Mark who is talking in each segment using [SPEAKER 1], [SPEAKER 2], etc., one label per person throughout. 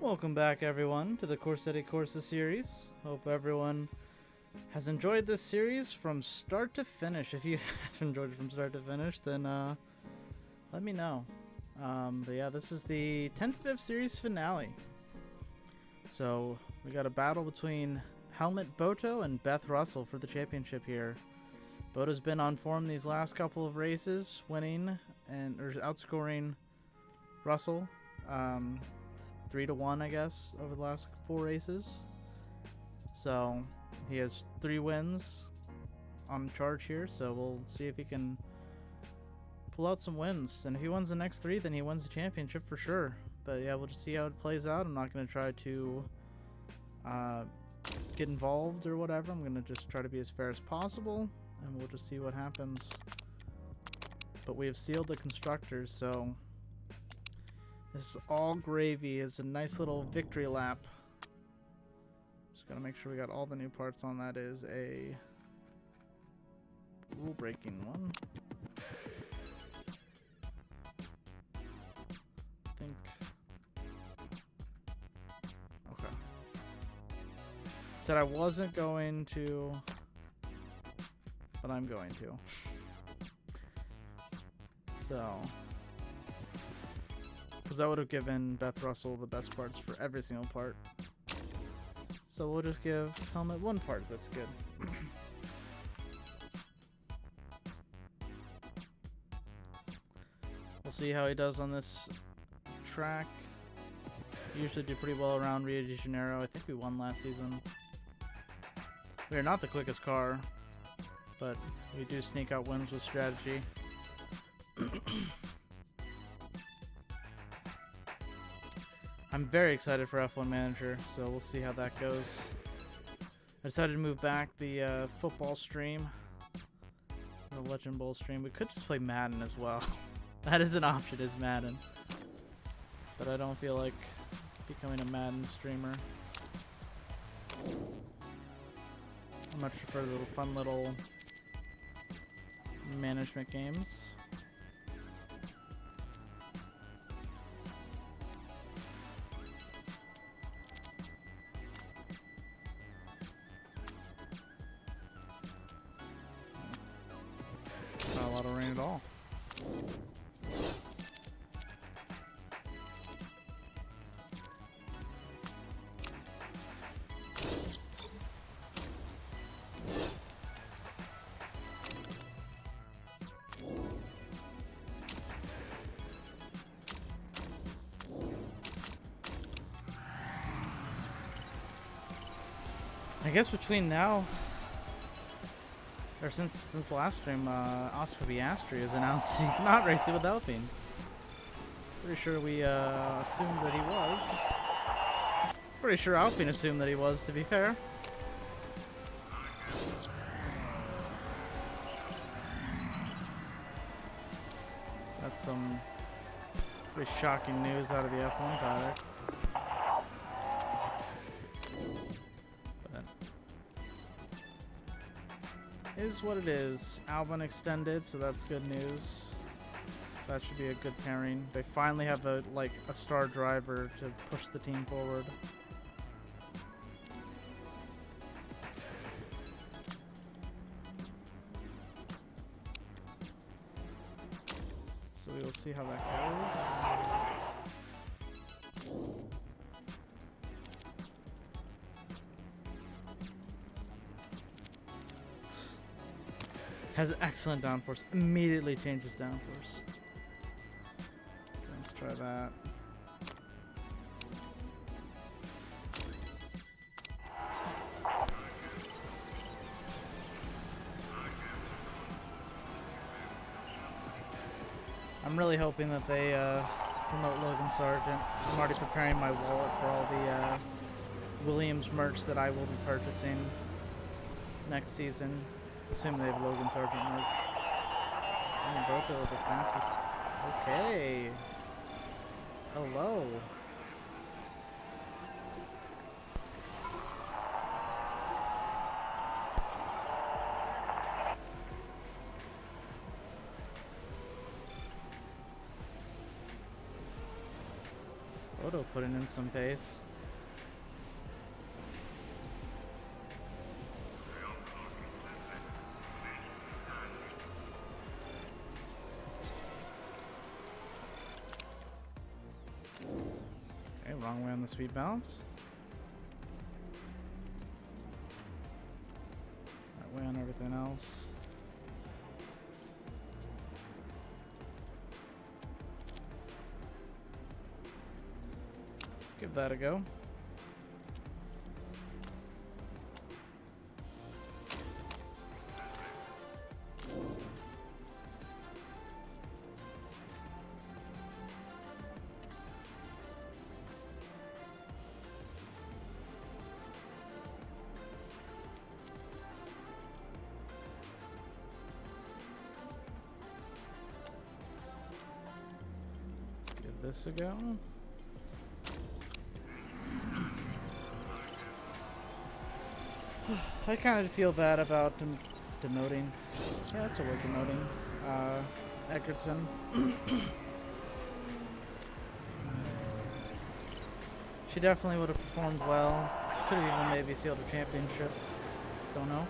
[SPEAKER 1] Welcome back, everyone, to the Corsetti Corsa series. Hope everyone has enjoyed this series from start to finish. If you have enjoyed it from start to finish, then let me know. But yeah, this is the tentative series finale. So we got a battle between Helmut Boto and Beth Russell for the championship here. Boto's been on form these last couple of races, winning or outscoring Russell 3-1, I guess, over the last 4 races. So he has 3 wins on charge here, so we'll see if he can pull out some wins. And if he wins the next 3, then he wins the championship for sure. But yeah, we'll just see how it plays out. I'm not going to try to get involved or whatever. I'm going to just try to be as fair as possible, and we'll just see what happens. But we have sealed the constructors, so this is all gravy. It's a nice little victory lap. Just gotta make sure we got all the new parts on. That is a rule-breaking one. I think. Okay. Said I wasn't going to, but I'm going to. So. Because that would have given Beth Russell the best parts for every single part. So we'll just give Helmut 1 part that's good. We'll see how he does on this track. Usually do pretty well around Rio de Janeiro. I think we won last season. We are not the quickest car, but we do sneak out wins with strategy. I'm very excited for F1 Manager, so we'll see how that goes. I decided to move back the football stream, the Legend Bowl stream. We could just play Madden as well. That is an option, is Madden. But I don't feel like becoming a Madden streamer. I much prefer the fun little management games. Not a lot of rain at all. I guess between now, or since the last stream, Oscar Piastri has announced he's not racing with Alpine. Pretty sure we assumed that he was. Pretty sure Alpine assumed that he was, to be fair. That's some pretty shocking news out of the F1 paddock. Is what it is. Albon extended, so that's good news. That should be a good pairing. They finally have a star driver to push the team forward. So we will see how that goes. Has excellent downforce. Immediately changes downforce. Let's try that. I'm really hoping that they promote Logan Sargent. I'm already preparing my wallet for all the Williams merch that I will be purchasing next season. Assuming they have Logan Sargent merch. And Boto the fastest. Okay. Hello. Boto Boto putting in some pace. Okay, wrong way on the speed balance. Right way on everything else. Let's give that a go. This a go. I kind of feel bad about demoting. Yeah, that's a word, demoting. Eggertson. She definitely would have performed well. Could have even maybe sealed a championship. Don't know.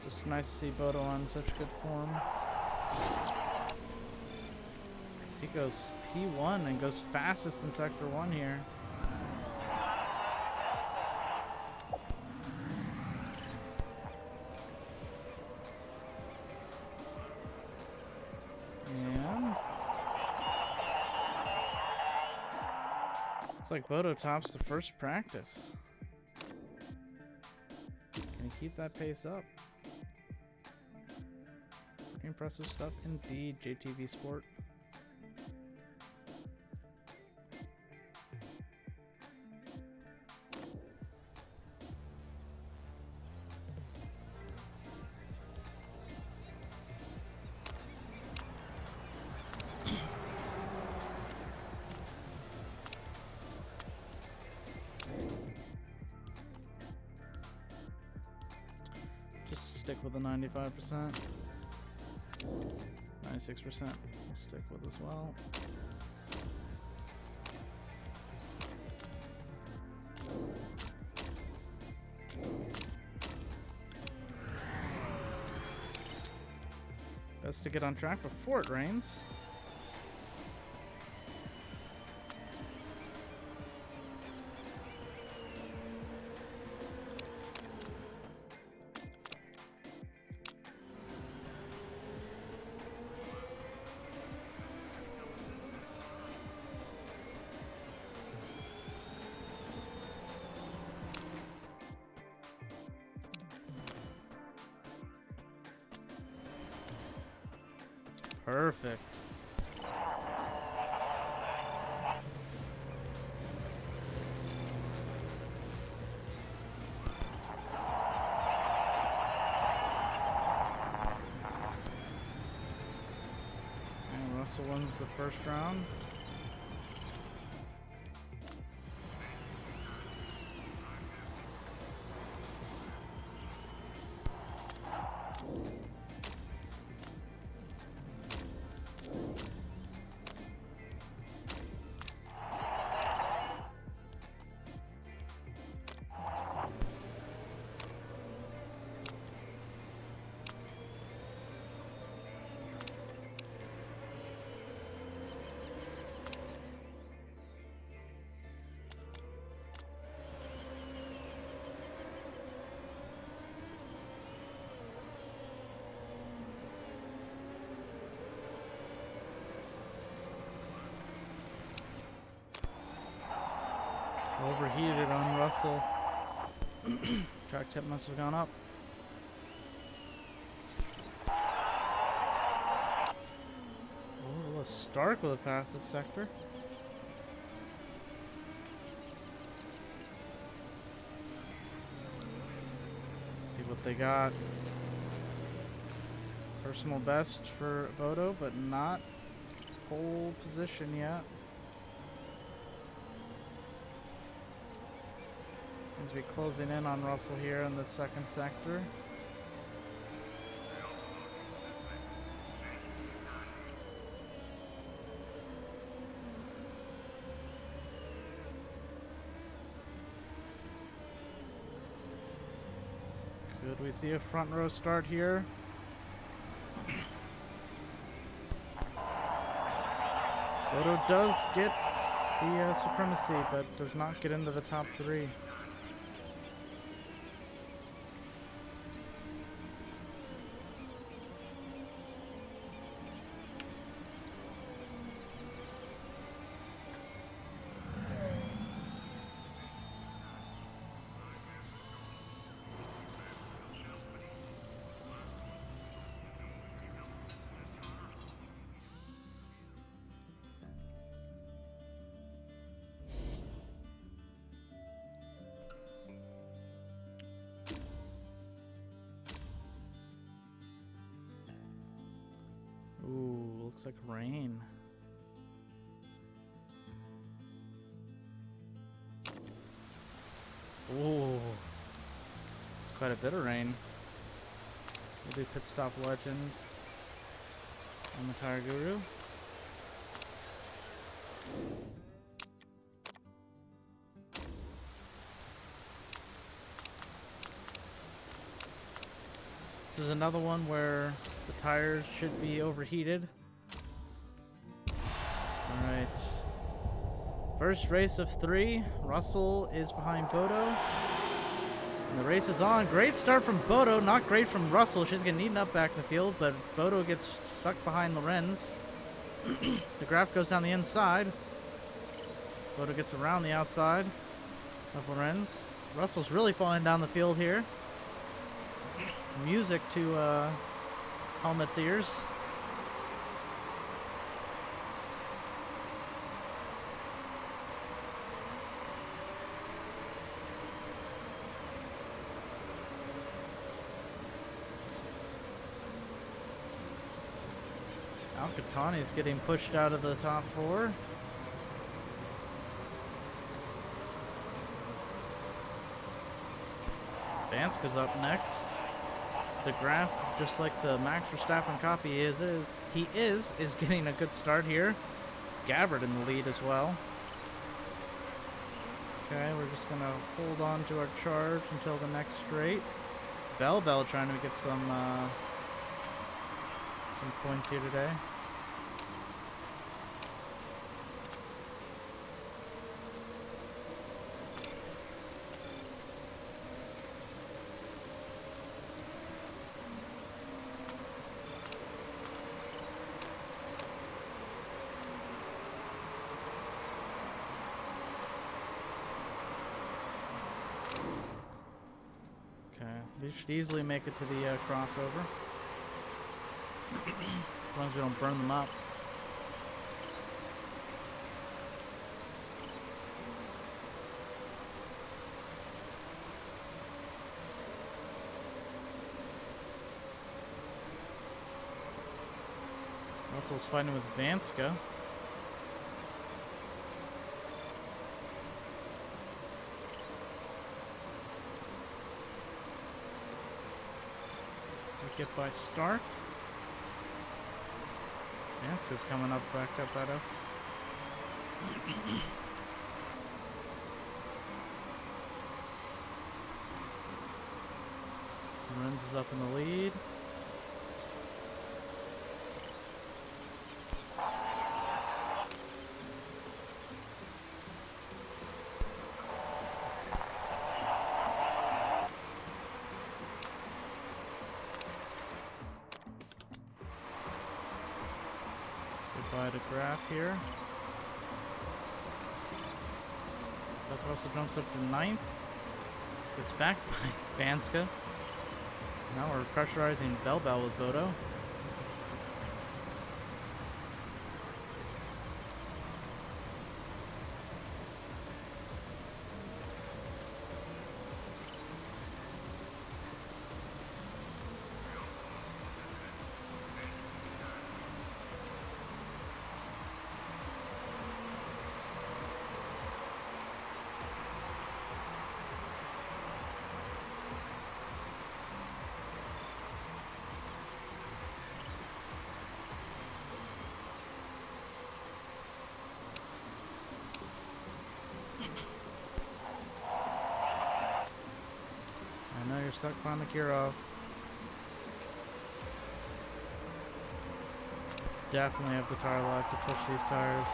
[SPEAKER 1] It's nice to see Boto on such good form. He goes P1 and goes fastest in Sector 1 here. Yeah. Looks like Boto tops the first practice. Can he keep that pace up? Impressive stuff indeed, JTV Sport. Just stick with the 95%. 96% we'll stick with as well. Best to get on track before it rains. Perfect. And Russell wins the first round. Overheated on Russell. Track tip must have gone up. Oh, Stark with the fastest sector. See what they got. Personal best for Boto, but not pole position yet. Seems to be closing in on Russell here in the second sector. Could we see a front row start here? Boto does get the supremacy, but does not get into the top 3. Ooh, looks like rain. Ooh, it's quite a bit of rain. We'll do pit stop legend on the Tire Guru. This is another one where the tires should be overheated. Alright. First race of 3. Russell is behind Boto. And the race is on. Great start from Boto. Not great from Russell. She's getting eaten up back in the field, but Boto gets stuck behind Lorenz. The graph goes down the inside. Boto gets around the outside of Lorenz. Russell's really falling down the field here. Music to Helmet's ears. Alcantani's getting pushed out of the top 4. Vanska's up next. The graph, just like the Max Verstappen copy is getting a good start here. Gabbard in the lead as well. Okay, we're just gonna hold on to our charge until the next straight. Bell trying to get some points here today. They should easily make it to the crossover. As long as we don't burn them up. Russell's fighting with Vanska. Get by Stark. Vanska's coming up back up at us. Lorenz is up in the lead. Goodbye to Graf here. Beth Russell jumps up to 9th. Gets back by Vanska. Now we're pressurizing Bell with Boto. You're stuck on the Kirov. Definitely have the tire life to push these tires.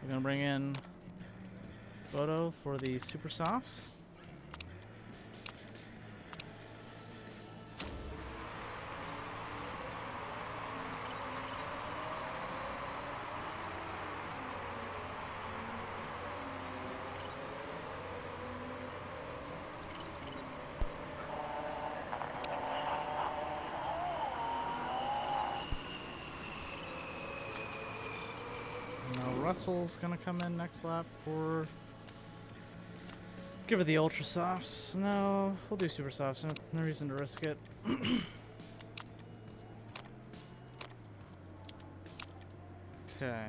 [SPEAKER 1] We're gonna bring in Boto for the super softs. Russell's gonna come in next lap for... Give her the ultra softs. No, we'll do super softs. No reason to risk it. Okay.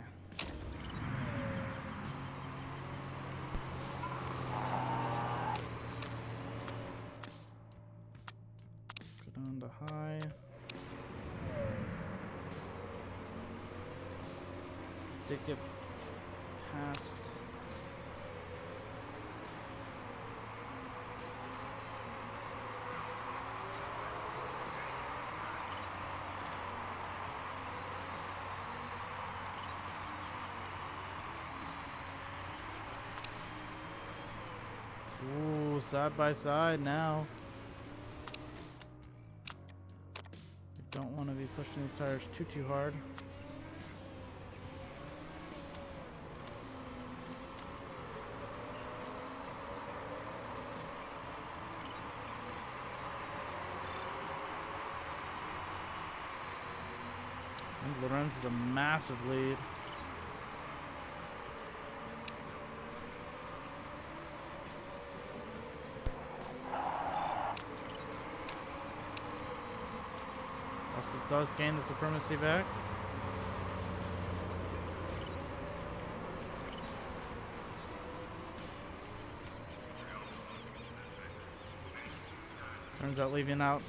[SPEAKER 1] Go down to high. Did get past. Ooh, side by side now. You don't want to be pushing these tires too hard. Lorenz is a massive lead. Also does gain the supremacy back. Turns out leaving out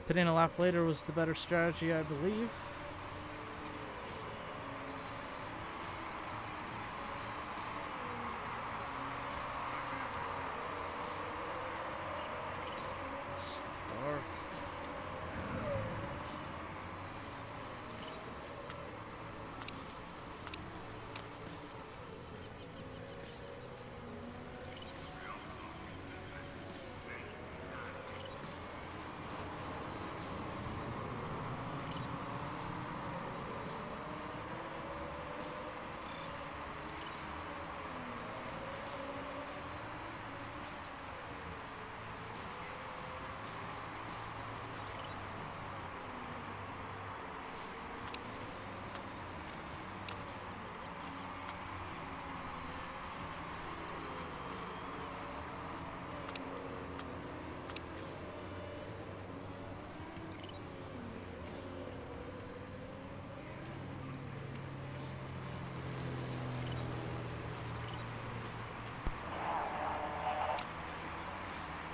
[SPEAKER 1] pitting a lap later was the better strategy, I believe.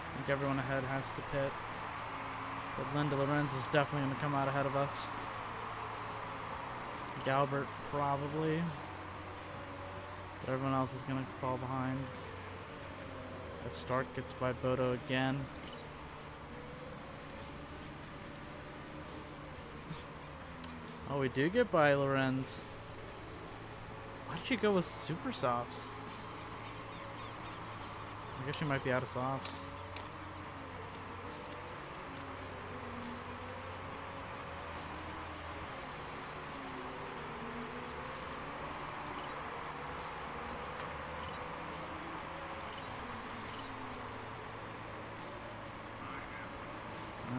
[SPEAKER 1] I think everyone ahead has to pit. But Linda Lorenz is definitely going to come out ahead of us. Galbert probably. But everyone else is going to fall behind. As Stark gets by Boto again. Oh, we do get by Lorenz. Why did she go with super softs? I guess she might be out of softs.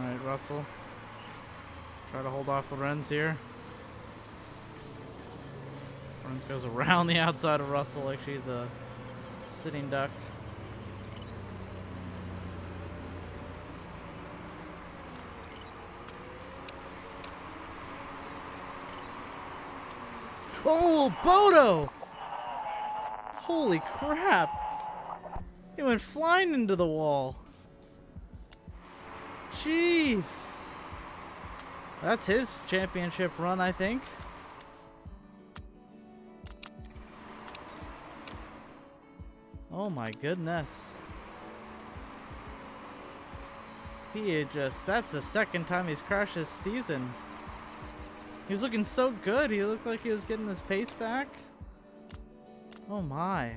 [SPEAKER 1] Alright, Russell. Try to hold off Lorenz here. Runs goes around the outside of Russell like she's a sitting duck. Oh, Boto! Holy crap! He went flying into the wall. Jeez. That's his championship run, I think. Oh my goodness. That's the second time he's crashed this season. He was looking so good. He looked like he was getting his pace back. Oh my.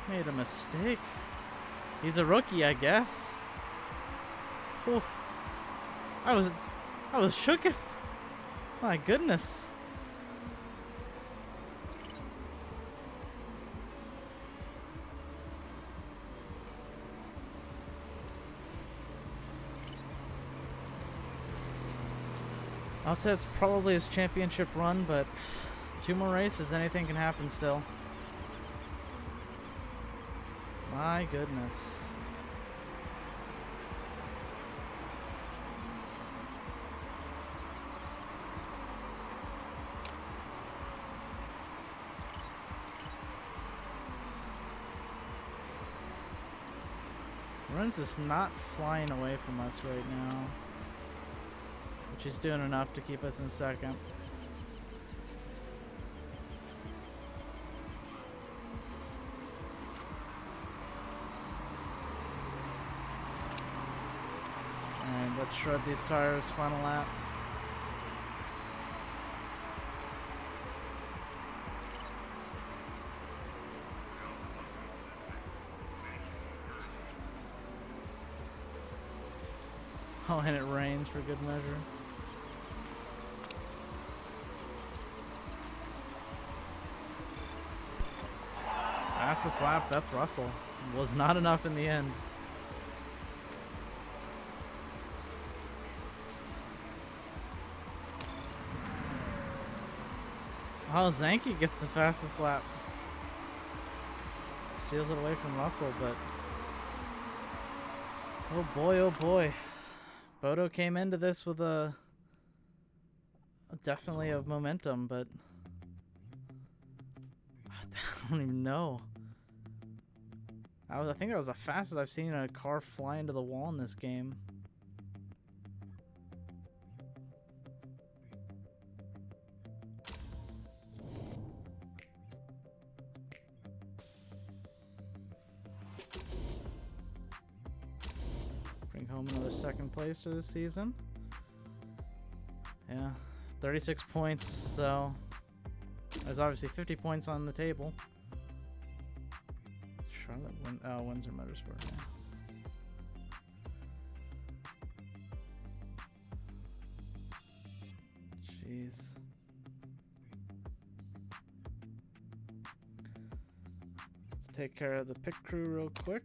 [SPEAKER 1] Made a mistake. He's a rookie, I guess. Oof. I was shook. My goodness. I'd say it's probably his championship run, but 2 more races, anything can happen still. My goodness. Runs is not flying away from us right now, which is doing enough to keep us in second. Alright, let's shred these tires, final lap. Oh, and it rains for good measure. Fastest lap, that's Russell. Was not enough in the end. Oh, Zanke gets the fastest lap. Steals it away from Russell, but... oh boy, oh boy. Boto came into this with definitely of momentum, but I don't even know. I think that was the fastest I've seen a car fly into the wall in this game. Bring home another second place for this season. Yeah, 36 points, so there's obviously 50 points on the table. Charlotte Windsor Motorsport, yeah. Jeez. Let's take care of the pit crew real quick.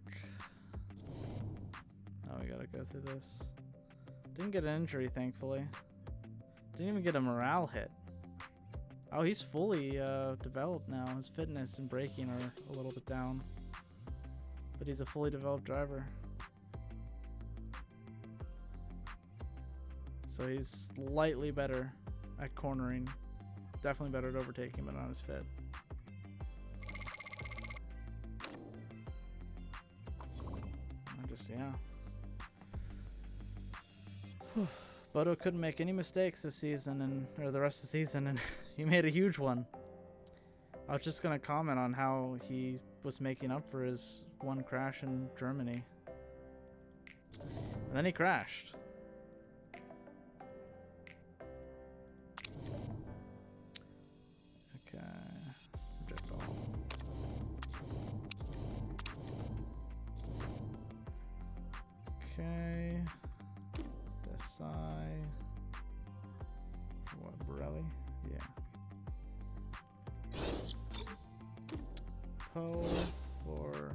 [SPEAKER 1] Oh, we gotta go through this. Didn't get an injury, thankfully. Didn't even get a morale hit. Oh, he's fully developed now. His fitness and braking are a little bit down. But he's a fully developed driver. So he's slightly better at cornering. Definitely better at overtaking, but not as fit. Yeah. Boto couldn't make any mistakes this season, or the rest of the season, and he made a huge one. I was just gonna comment on how he was making up for his one crash in Germany, and then he crashed. Okay. Reject all. Okay. Desai. What, Borelli? Yeah. Poe for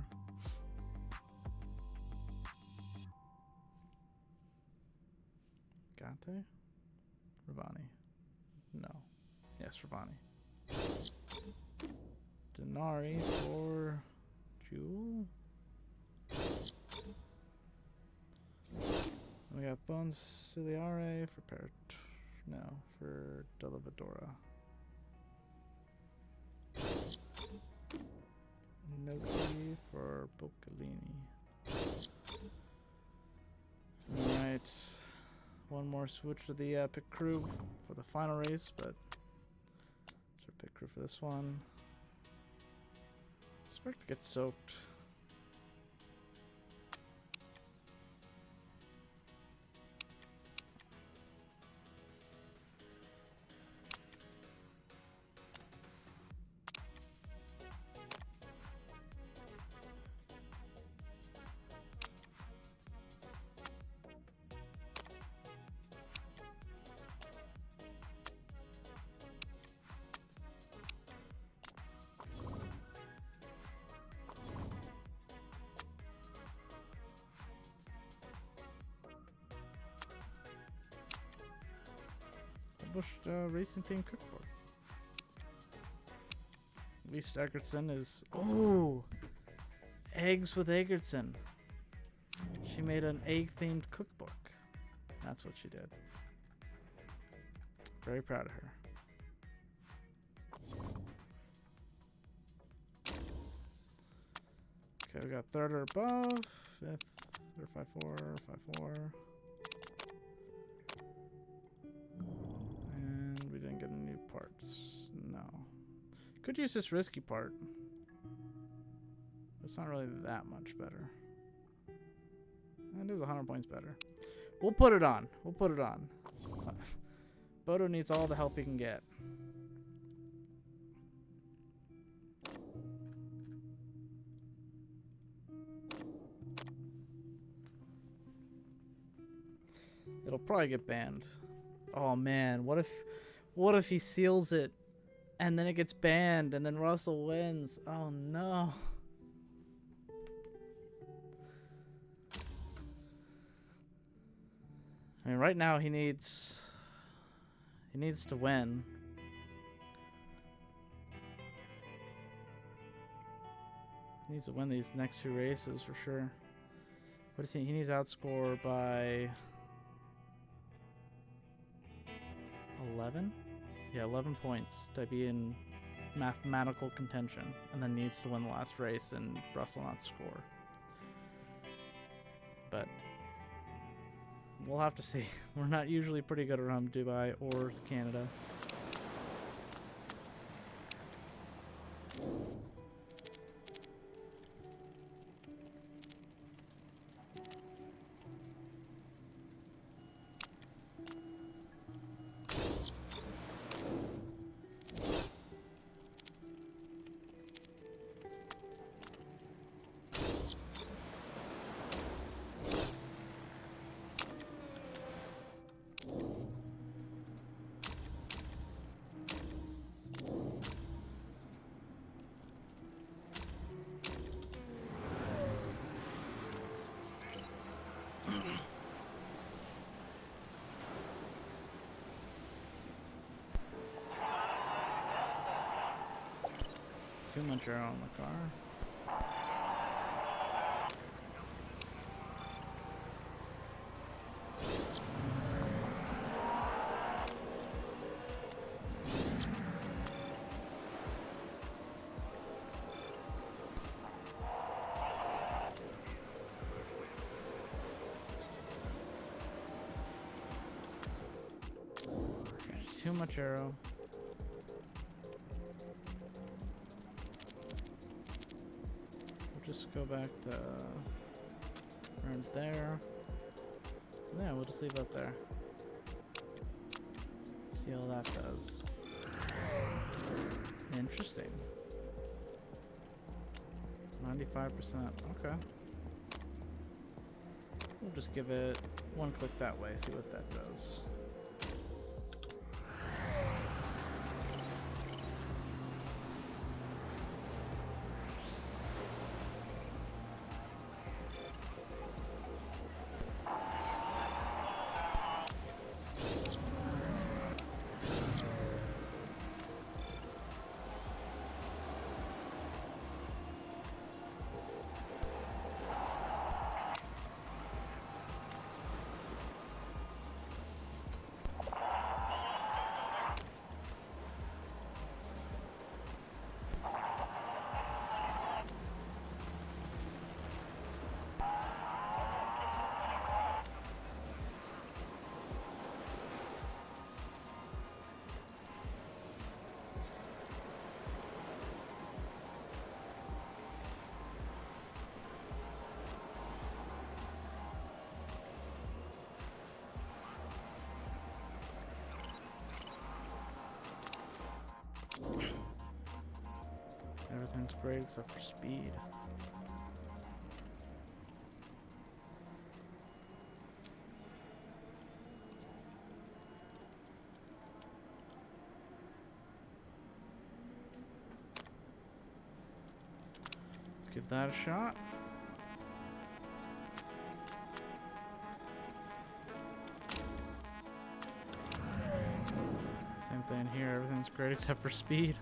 [SPEAKER 1] Gante? Ravani. No. Yes, Ravani. Denari for Jewel. We got Bones Ciliare for for Delavadora. Noki for Boccalini. Alright. One more switch to the pit crew for the final race, but it's our pit crew for this one. Expect to get soaked. Racing theme cookbook. Lisa Eggertson is eggs with Eggertson. She made an egg themed cookbook. That's what she did. Very proud of her. Okay, we got third or above, fifth or 5-4, 5-4. Parts. No. Could use this risky part. It's not really that much better. It is 100 points better. We'll put it on. We'll put it on. Boto needs all the help he can get. It'll probably get banned. Oh man, what if he seals it and then it gets banned and then Russell wins? Oh no. I mean, right now he needs to win. He needs to win these next two races for sure. What is he? He needs to outscore by 11? Yeah, 11 points to be in mathematical contention, and then needs to win the last race and Russell not score. But we'll have to see. We're not usually pretty good around Dubai or Canada. Too much air on the car. Okay, too much arrow. Just go back to right there. Yeah, we'll just leave it up there. See how that does. Interesting. 95%. Okay. We'll just give it one click that way, see what that does. great except for speed. Let's give that a shot. Same thing here, everything's great except for speed.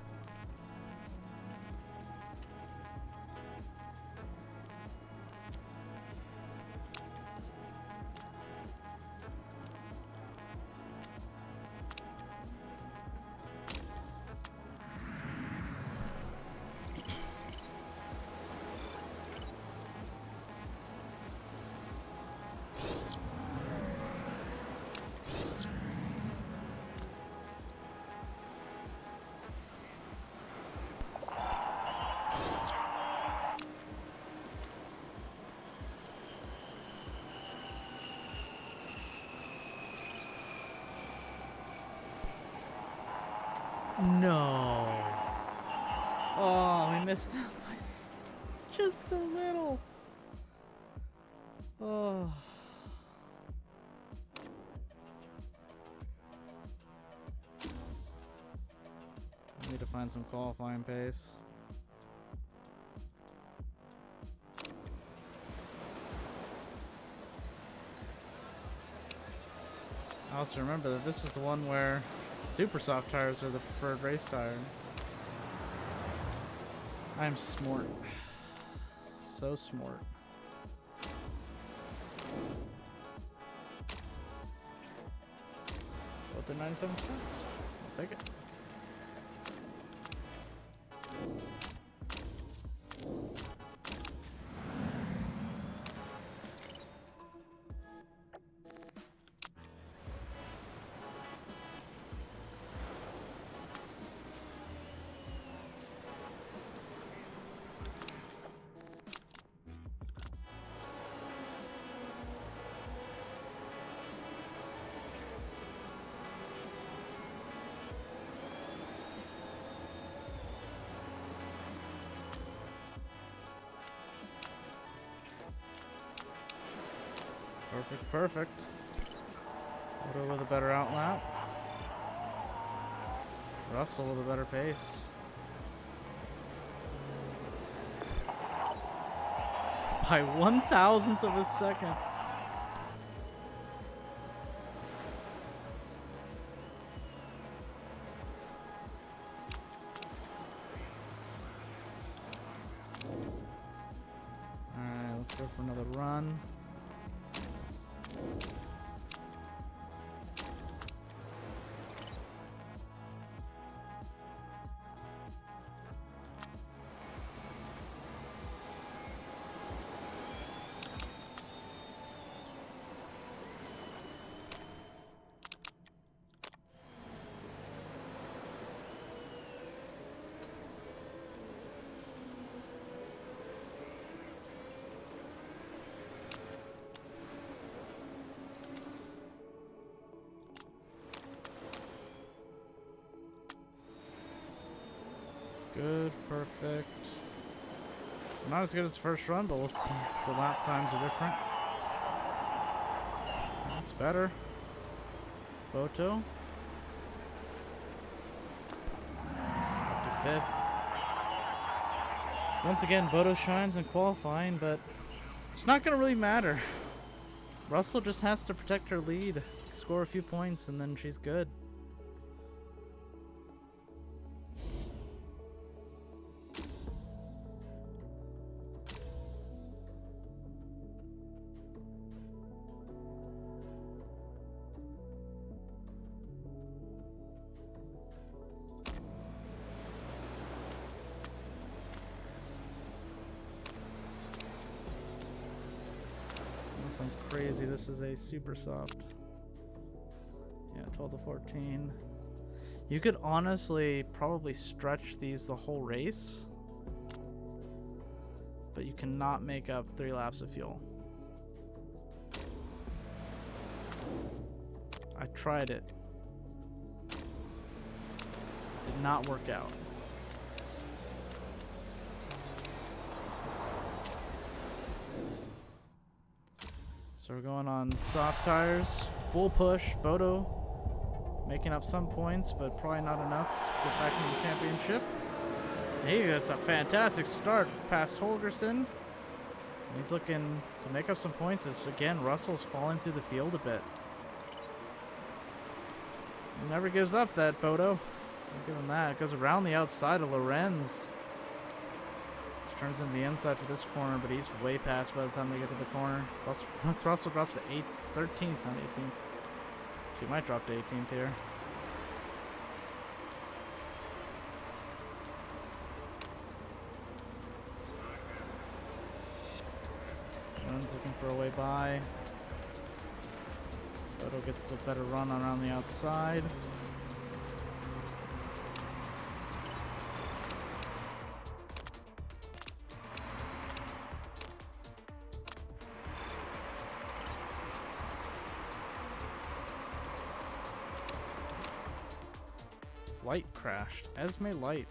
[SPEAKER 1] No. Oh, we missed out by just a little. Oh. I need to find some qualifying pace. I also remember that this is the one where super soft tires are the preferred race tire. I'm smart. So smart. But they're 97%. I'll take it. Perfect, perfect. Boto with a better outlap. Russell with a better pace. By 1,000th of a second. Alright, let's go for another run. Good, perfect. So not as good as the first run, but we'll see if the lap times are different. That's better. Boto. Up to fifth. So once again, Boto shines in qualifying, but it's not going to really matter. Russell just has to protect her lead, score a few points, and then she's good. I'm crazy. This is a super soft. Yeah, 12 to 14. You could honestly probably stretch these the whole race, but you cannot make up 3 laps of fuel. I tried it. Did not work out. So we're going on soft tires, full push. Boto making up some points, but probably not enough to get back into the championship. He gets a fantastic start past Holgerson. He's looking to make up some points as, again, Russell's falling through the field a bit. He never gives up, that Boto. I'll give him that. It goes around the outside of Lorenz. Turns into the inside for this corner, but he's way past by the time they get to the corner. Russell drops to 13th, not 18th. She might drop to 18th here. Lorenz looking for a way by. Boto gets the better run around the outside. Light crashed. Esme Light.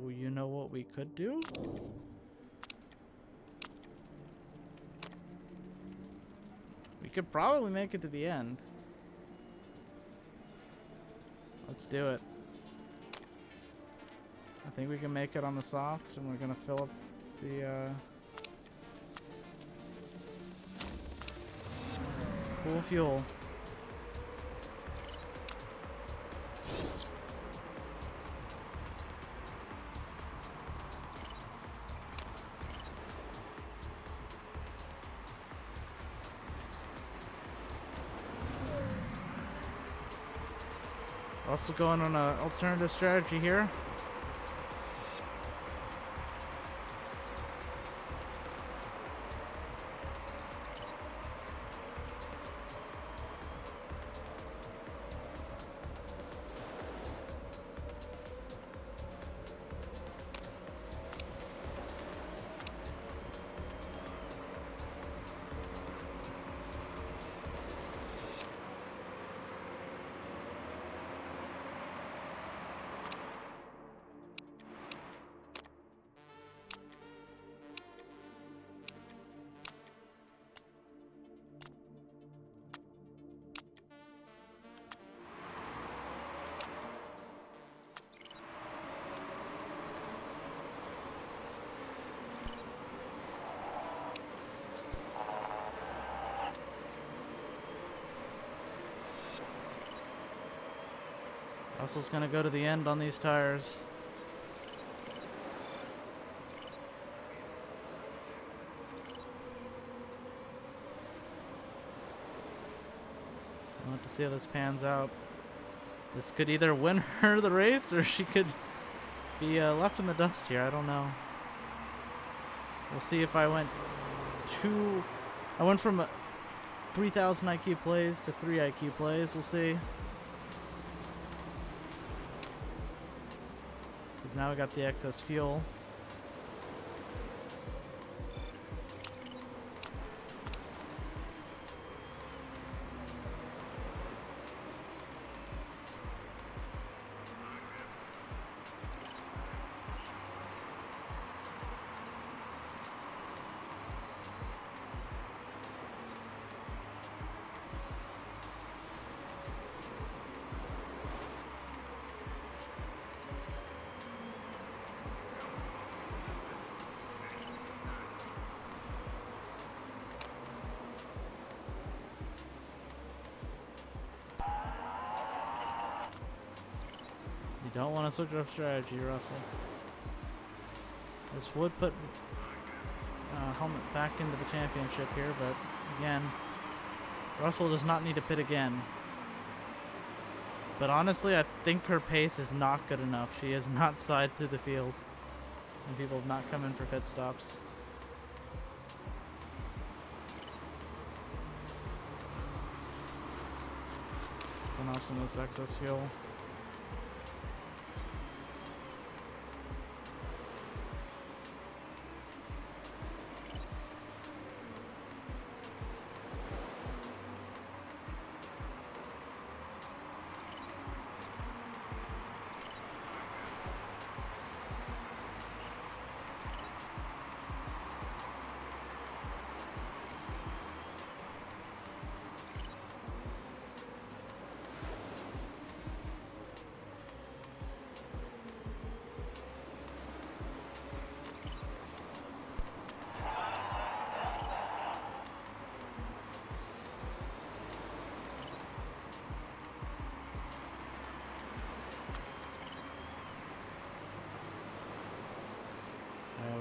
[SPEAKER 1] Ooh, you know what we could do? We could probably make it to the end. Let's do it. I think we can make it on the soft, and we're gonna fill up the full fuel. Also going on an alternative strategy here. Russell's gonna go to the end on these tires. We'll have to see how this pans out. This could either win her the race, or she could be left in the dust here. I don't know. We'll see if I went from 3,000 IQ plays to 3 IQ plays. We'll see. Because now we got the excess fuel. You don't want to switch up strategy, Russell. This would put helmet back into the championship here, but again, Russell does not need to pit again. But honestly, I think her pace is not good enough. She has not sided through the field, and people have not come in for pit stops. Burn off some of this excess fuel.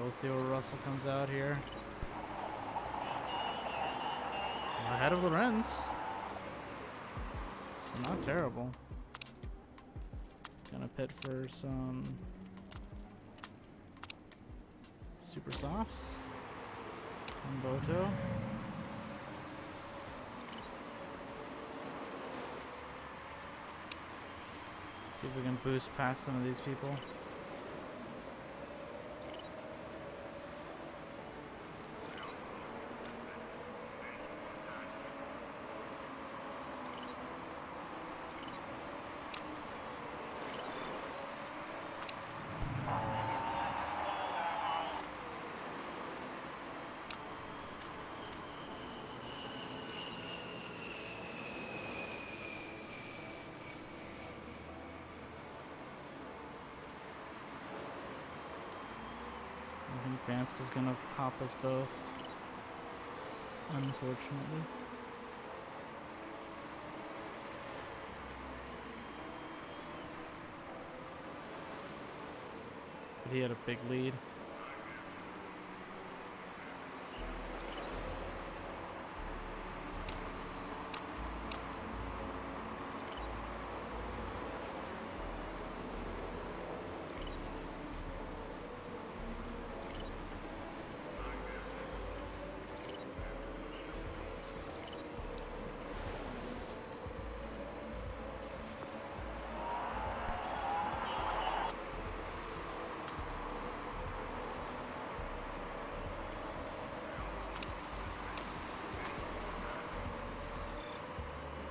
[SPEAKER 1] We'll see where Russell comes out here. Ahead of Lorenz. It's not terrible. Gonna pit for some super softs and Boto. See if we can boost past some of these people. I think Vanska's gonna pop us both, unfortunately. But he had a big lead.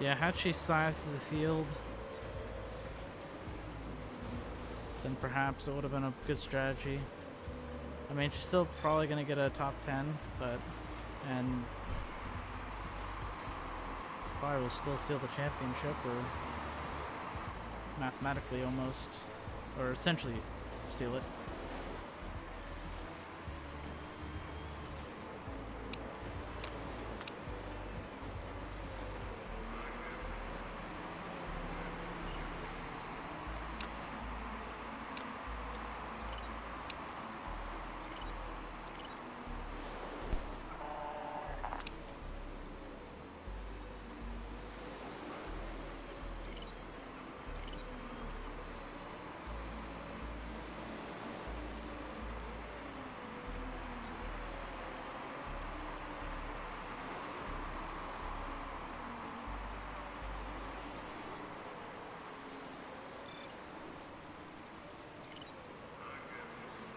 [SPEAKER 1] Yeah, had she scythed the field, then perhaps it would have been a good strategy. I mean, she's still probably going to get a top 10, but, and probably will still seal the championship, or mathematically almost, or essentially seal it.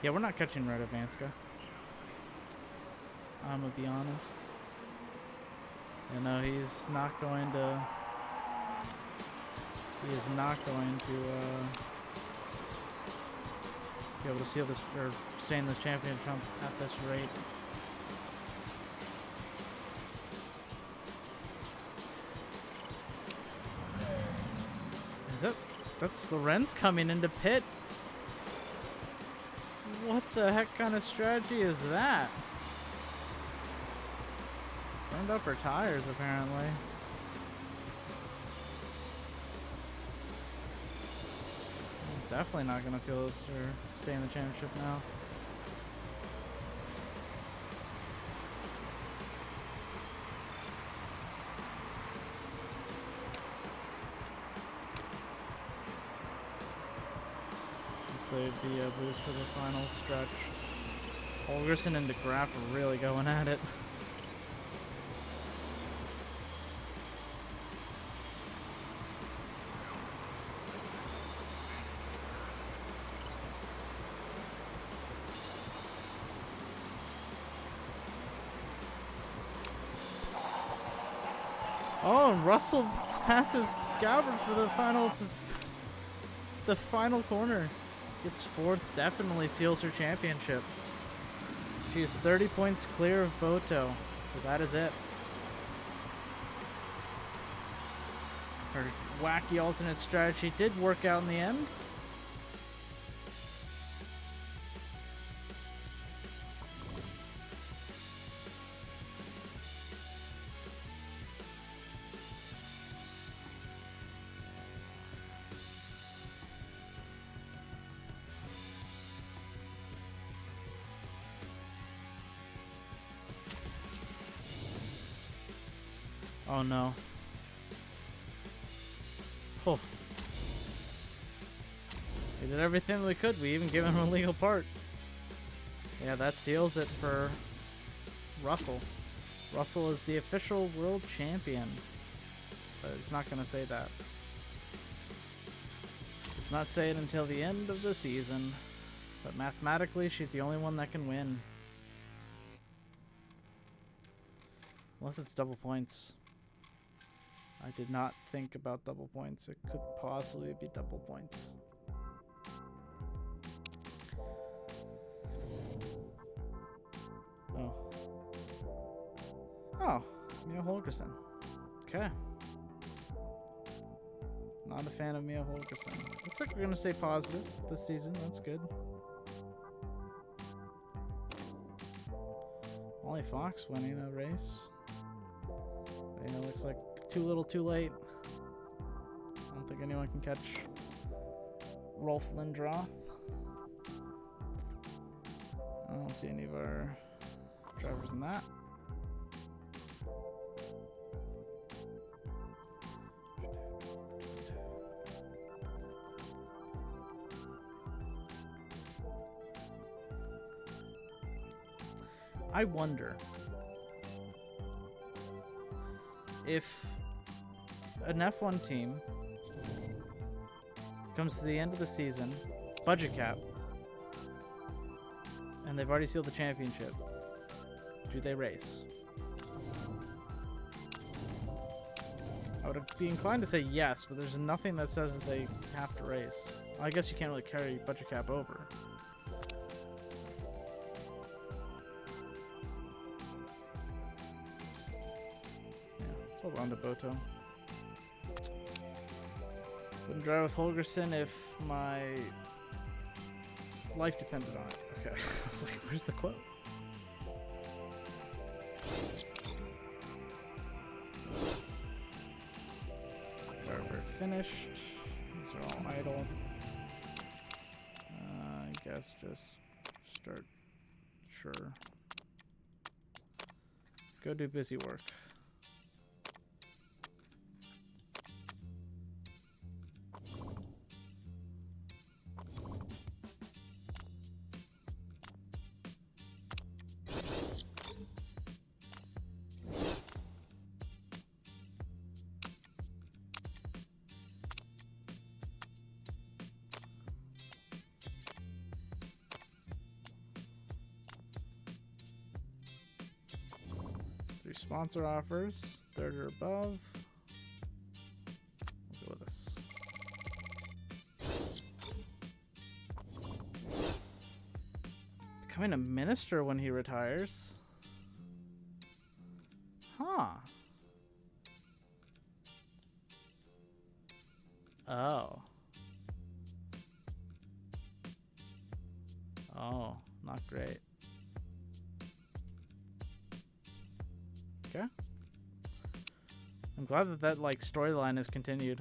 [SPEAKER 1] Yeah, we're not catching right of Vanska. I'm gonna be honest. You know, he's not going to. He is not going to be able to seal this or stay in this championship at this rate. Is it? That's Lorenz coming into pit. What the heck kind of strategy is that? Burned up her tires, apparently. Definitely not going to seal it or stay in the championship now. Save the boost for the final stretch. Holgerson and DeGraff are really going at it. Oh, and Russell passes Galbert for the final corner. Gets fourth, definitely seals her championship. She is 30 points clear of Boto, so that is it. Her wacky alternate strategy did work out in the end. Oh no. Oh. We did everything we could. We even gave him a legal part. Yeah, that seals it for Russell. Russell is the official world champion. But it's not going to say that. It's not say it until the end of the season. But mathematically, she's the only one that can win. Unless it's double points. I did not think about double points. It could possibly be double points. Oh. Oh, Mia Holgerson. Okay. Not a fan of Mia Holgerson. Looks like we're going to stay positive this season. That's good. Molly Fox winning a race. And it looks like too little too late. I don't think anyone can catch Rolf Lindroth. I don't see any of our drivers in that. I wonder if an F1 team comes to the end of the season, budget cap, and they've already sealed the championship, do they race? I would be inclined to say yes, but there's nothing that says that they have to race. I guess you can't really carry budget cap over. Hold on to Boto. Wouldn't drive with Holgerson if my life depended on it. Okay. I was like, where's the quote? Driver finished. These are all idle. I guess just start. Sure. Go do busy work. Sponsor offers, 3rd or above. We'll go with this. Becoming a minister when he retires. Huh. Oh. Oh, not great. Okay. I'm glad that that like storyline has continued.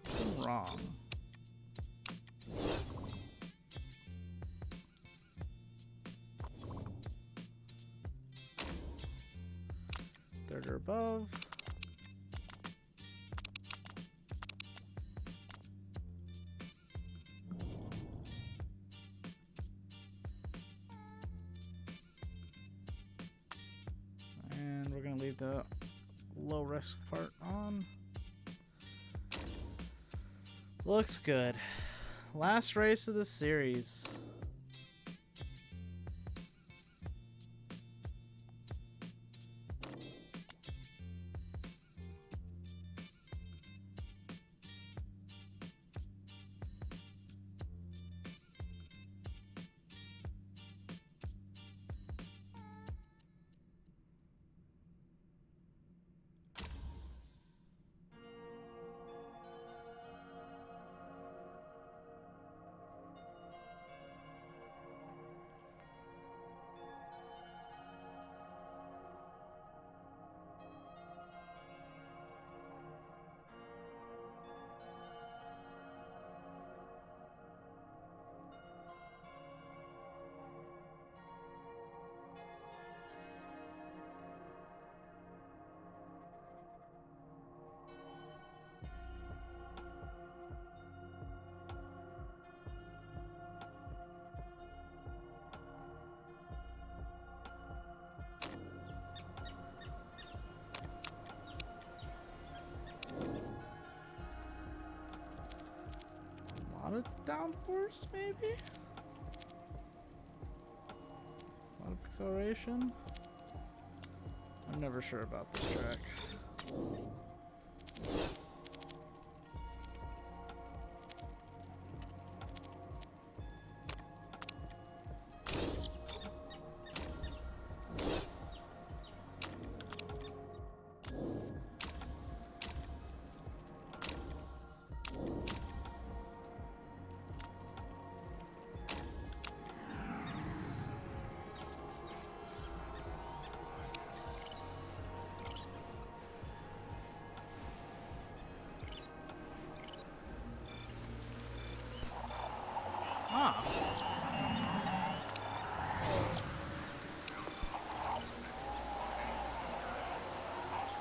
[SPEAKER 1] What's wrong? Third or above. And we're going to leave the low risk part on. Looks good. Last race of the series. lot of downforce, maybe? A lot of acceleration? I'm never sure about this track. Ah.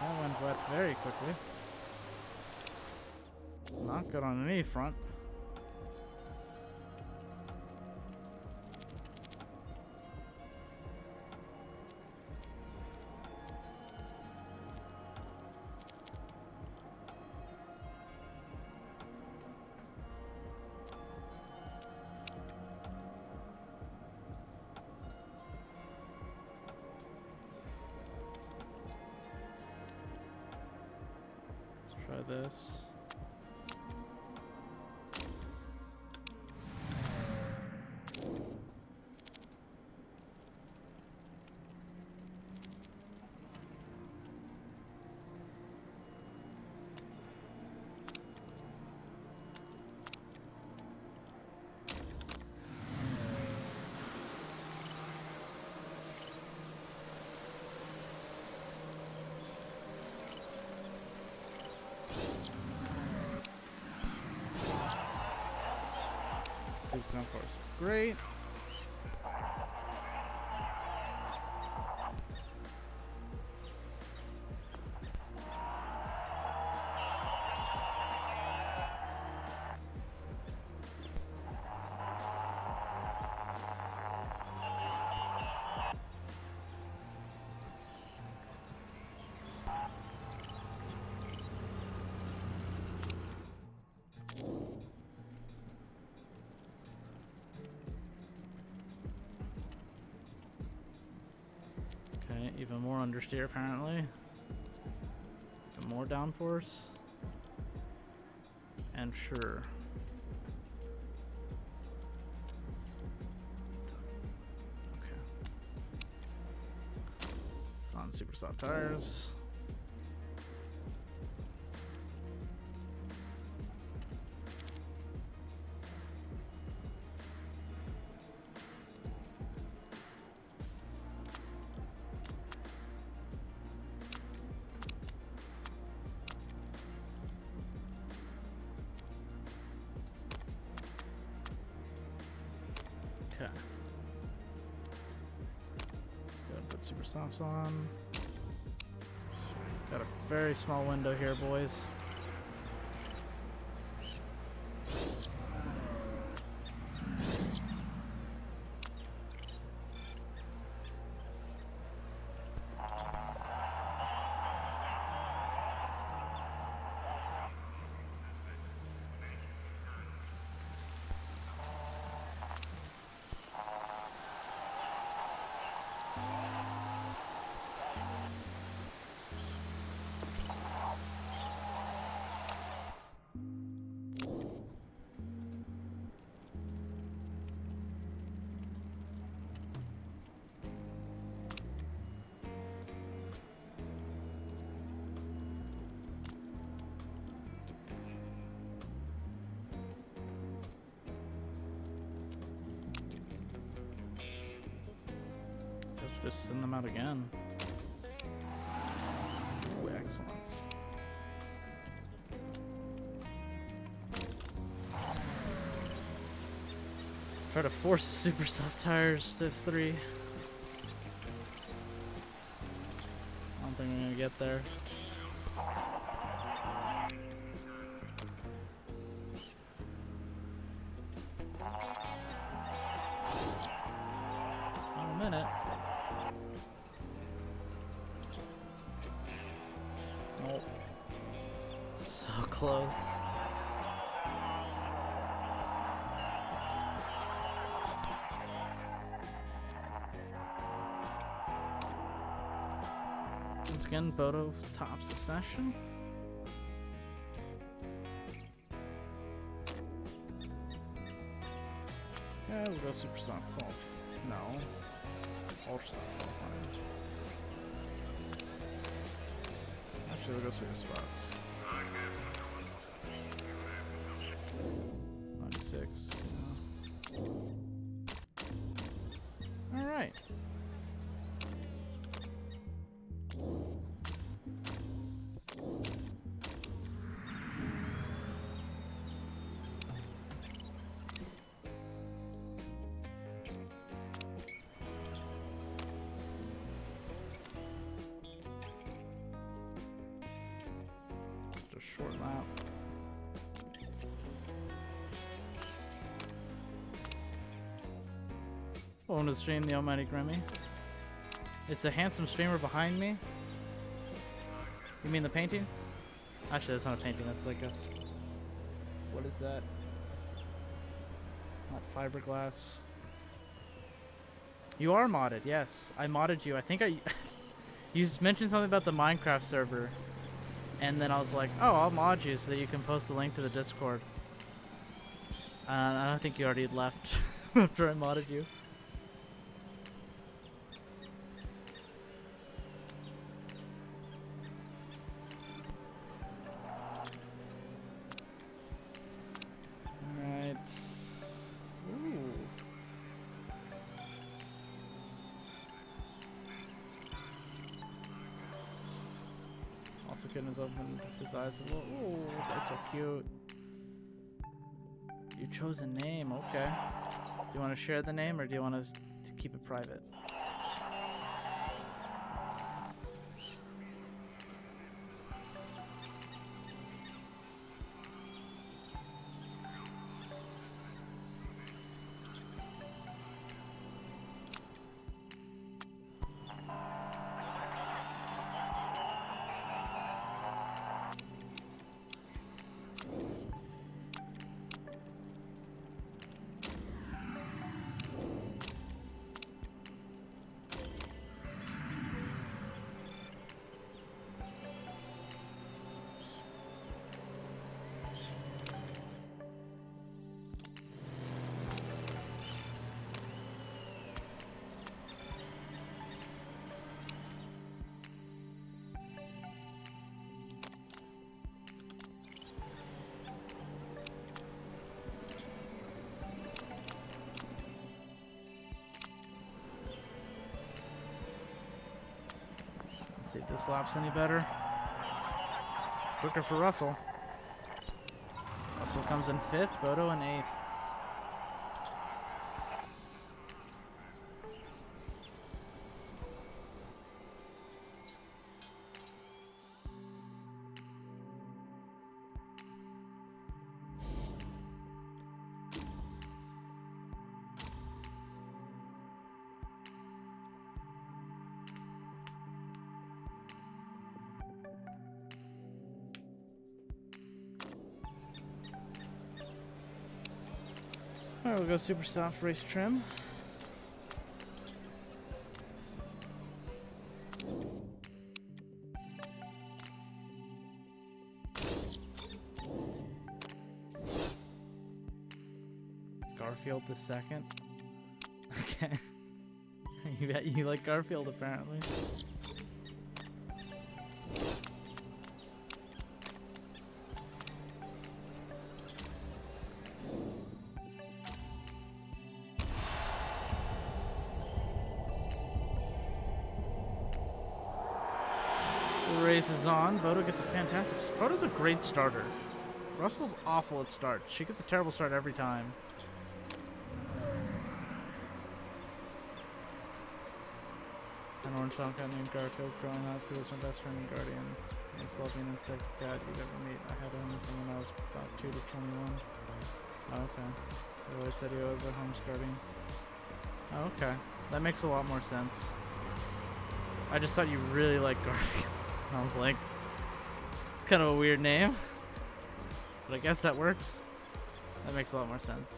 [SPEAKER 1] That went wet very quickly. Not good on any front. Try this. Big downforce. Great. Okay, even more understeer apparently. Even more downforce. And sure. Okay. On super soft tires. Okay. Go and put super softs on. Got a very small window here, boys. Just send them out again. Ooh, excellence. Try to force the super soft tires to 3. I don't think we're gonna get there. In a minute. Nope. So close. Once again, Boto tops the session. Okay, we'll go super soft qualify. No. Ultra soft qualifying. Actually, we'll go sweetest spots. 96. Yeah. Alright. Just short lap. Welcome to the stream, the Almighty Grimmy. Is the handsome streamer behind me? You mean the painting? Actually, that's not a painting. That's like a... What is that? Not fiberglass. You are modded, yes. I modded you. I think I... You just mentioned something about the Minecraft server. And then I was like, oh, I'll mod you so that you can post a link to the Discord. I don't think you already had left after I modded you. Alright. Ooh. Also getting his open his eyes a little. Ooh, that's so cute. You chose a name, okay. Do you want to share the name or do you want us to keep it private? See if this lap's any better. Quicker for Russell. Russell comes in 5th, Boto in 8th. Alright, we'll go super soft race trim. Garfield the second. Okay. you like Garfield apparently. Race is on. Boto gets a fantastic... Boto's a great starter. Russell's awful at start. She gets a terrible start every time. An orange tomcat named Garfield growing up, who was my best friend and guardian. Most loving and perfect cat you'd ever meet. I had him from when I was about 2 to 21. Oh, okay. He always said he was a home's guardian. Oh, okay. That makes a lot more sense. I just thought you really liked Garfield. I was like, it's kind of a weird name, but I guess that works. That makes a lot more sense.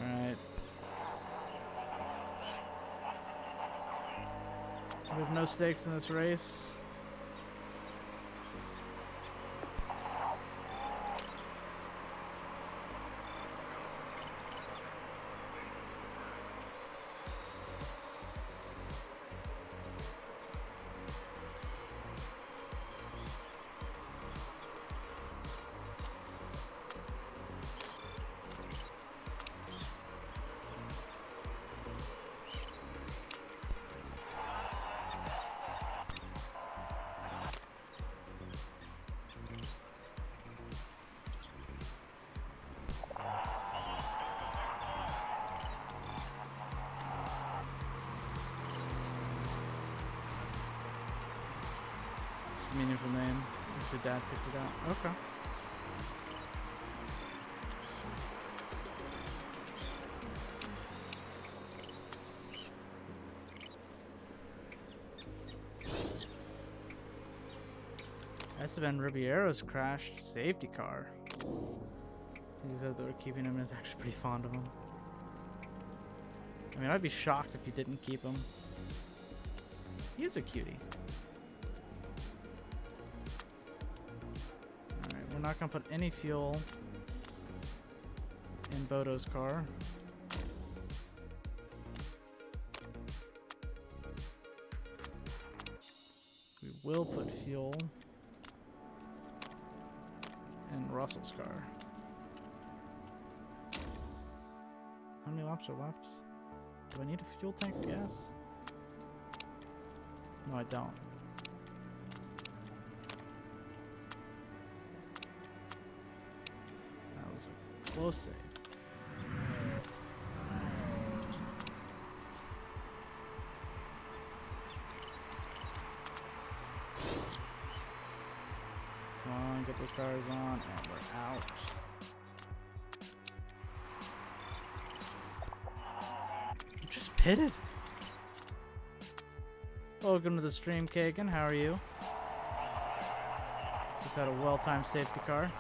[SPEAKER 1] Alright. have no stakes in this race. Meaningful name. If your dad picked it out. Okay. Esteban Ribiero's crashed safety car. He said they were keeping him and is actually pretty fond of him. I mean, I'd be shocked if you didn't keep him. He is a cutie. We're not going to put any fuel in Boto's car. We will put fuel in Russell's car. How many laps are left? Do I need a fuel tank of gas? No, I don't. Close save. Come on, get those tires on, and we're out. You just pitted. Welcome to the stream, Kagan. How are you? Just had a well-timed safety car.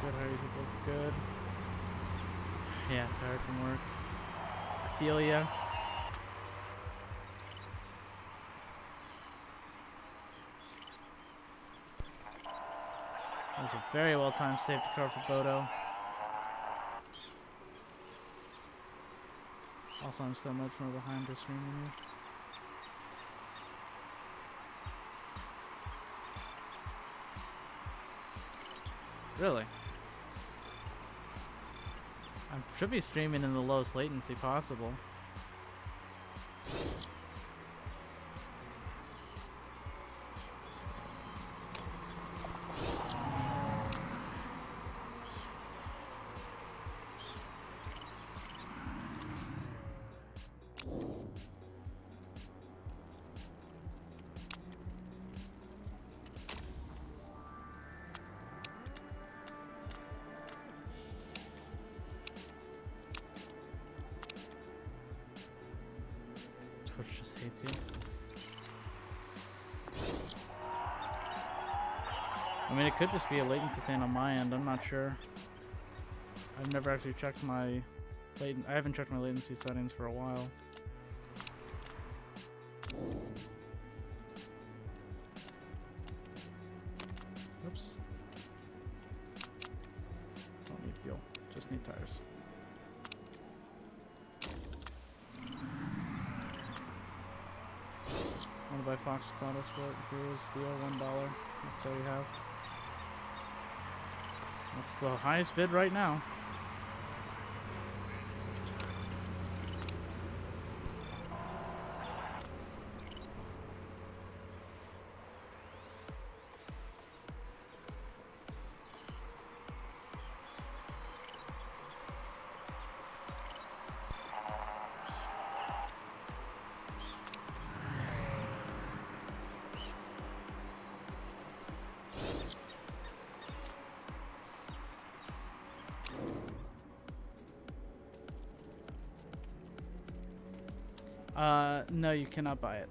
[SPEAKER 1] Good, how are you people? Good. Yeah, tired from work. I feel ya. That was a very well-timed safety car for Boto. Also, I'm so much more behind this stream than you. Really? I should be streaming in the lowest latency possible. Twitch just hates you. I mean, it could just be a latency thing on my end. I'm not sure. I've never actually checked my I haven't checked my latency settings for a while. Oops. Don't need fuel. Just need tires. Want to buy Fox with Autosport? Here's deal, $1. That's all you have. That's the highest bid right now. No, you cannot buy it.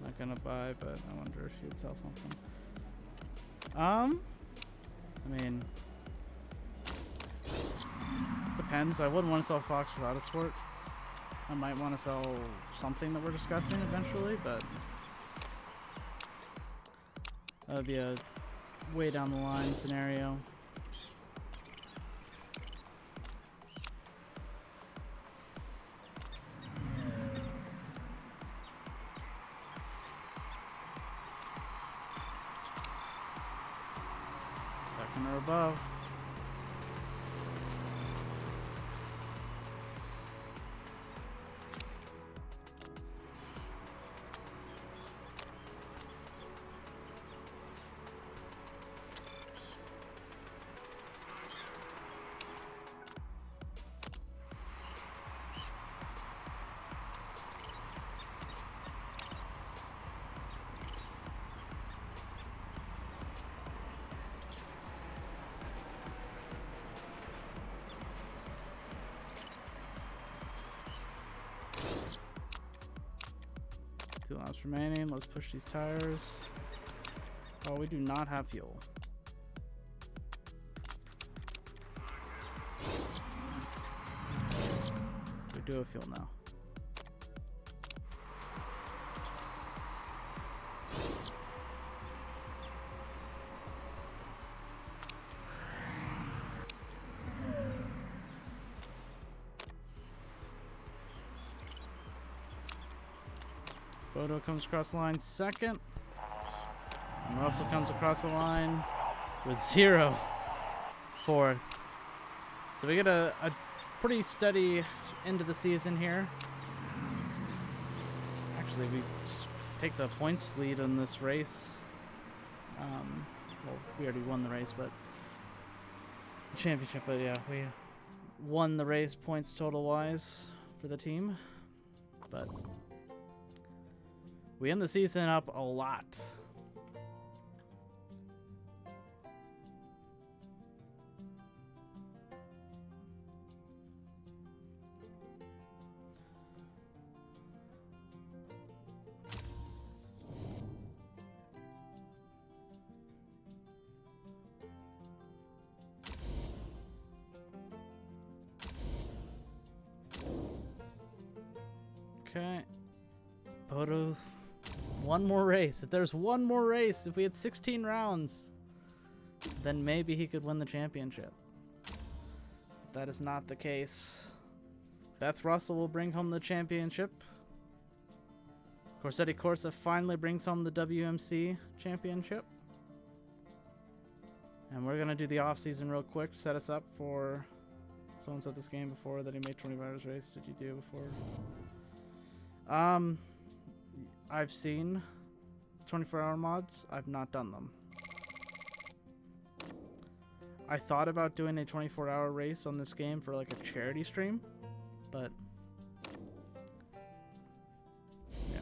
[SPEAKER 1] Not gonna buy, but I wonder if you'd sell something. I mean, depends. I wouldn't want to sell Fox without a sport. I might want to sell something that we're discussing eventually, but that would be a way down the line scenario. Second or above. Two laps remaining. Let's push these tires. Oh, we do not have fuel. We do have fuel now. Boto comes across the line second. And Russell comes across the line with 0 fourth. So we get a pretty steady end of the season here. Actually, we take the points lead in this race. Well, we already won the race, but championship. But yeah, we won the race points total wise for the team. But we end the season up a lot. Okay. Boto's one more race. If there's one more race, if we had 16 rounds, then maybe he could win the championship. But that is not the case. Beth Russell will bring home the championship. Corsetti Corsa finally brings home the WMC championship. And we're going to do the off-season real quick, set us up for... Someone said this game before that he made 24 hours race. Did you do before? I've seen 24-hour mods. I've not done them. I thought about doing a 24-hour race on this game for like a charity stream, but yeah.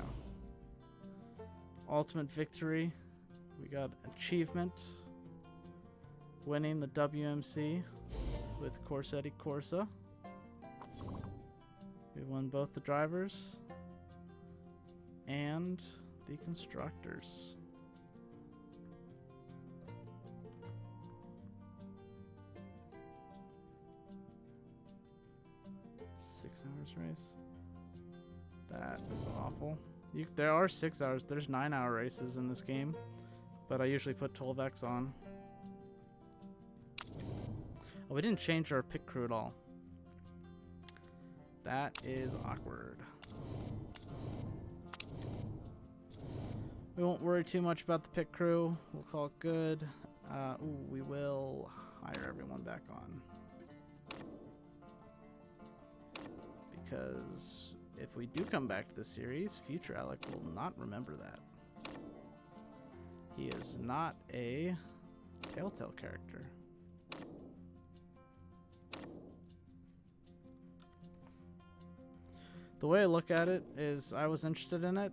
[SPEAKER 1] Ultimate victory. We got achievement. Winning the WMC with Corsetti Corsa. We won both the drivers and the constructors. Six hours race. That is awful. There are 6 hours. There's 9-hour races in this game, but I usually put 12x on. Oh, we didn't change our pit crew at all. That is awkward. We won't worry too much about the pit crew. We'll call it good. We will hire everyone back on. Because if we do come back to the series, future Alec will not remember that. He is not a Telltale character. The way I look at it is I was interested in it,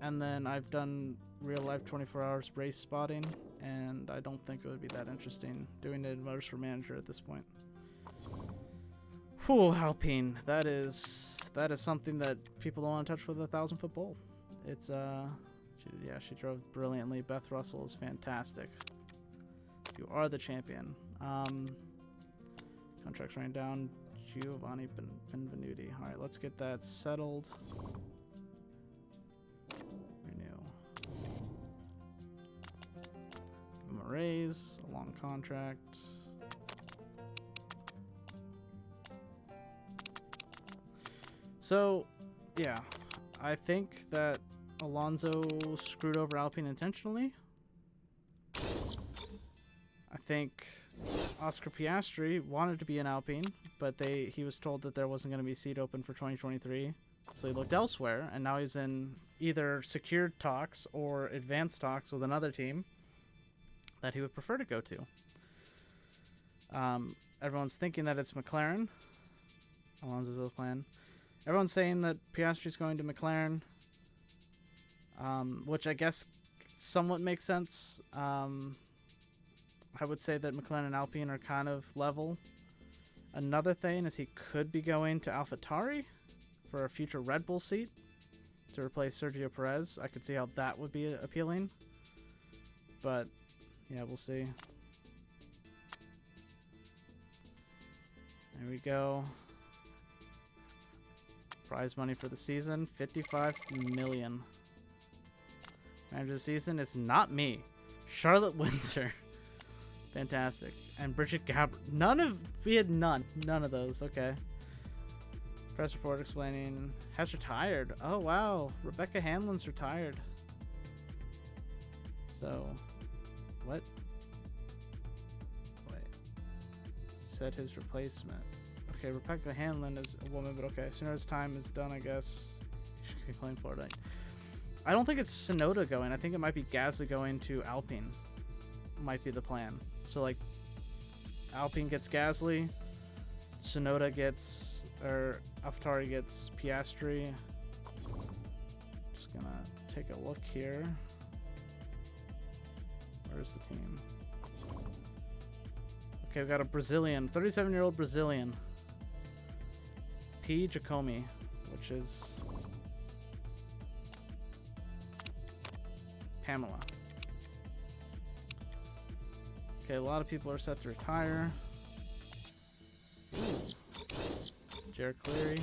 [SPEAKER 1] and then I've done real life 24 hours race spotting, and I don't think it would be that interesting doing it in Motorsport Manager at this point. Whew, Alpine. That is something that people don't want to touch with a 1,000-foot pole. It's she drove brilliantly. Beth Russell is fantastic. You are the champion. Contracts running down. Giovanni Benvenuti. All right, let's get that settled. Renew. Give him a raise. A long contract. So, yeah, I think that Alonso screwed over Alpine intentionally. I think Oscar Piastri wanted to be in Alpine, but he was told that there wasn't going to be a seat open for 2023, so he looked elsewhere, and now he's in either secured talks or advanced talks with another team that he would prefer to go to. Everyone's thinking that it's McLaren. Alonso's the plan. Everyone's saying that Piastri's going to McLaren, which I guess somewhat makes sense. I would say that McLaren and Alpine are kind of level. Another thing is he could be going to AlphaTauri for a future Red Bull seat to replace Sergio Perez. I could see how that would be appealing. But, yeah, we'll see. There we go. Prize money for the season, $55 million. Manager of the season is not me. Charlotte Windsor. Fantastic. And Bridget Gabbard. We had none of those. Okay. Press report explaining has retired. Oh, wow. Rebecca Hanlon's retired. So, what? Wait. Said his replacement. Okay, Rebecca Hanlon is a woman, but okay. As soon as time is done, I guess she could be playing Florida. I don't think it's Sonoda going. I think it might be Gasly going to Alpine. Might be the plan. So, like, Alpine gets Gasly, Sonoda gets, or AlphaTauri gets Piastri. Just gonna take a look here. Where's the team? Okay, we've got a Brazilian, 37-year-old Brazilian. P. Giacomi, which is Pamela. Okay, a lot of people are set to retire. Jared Cleary.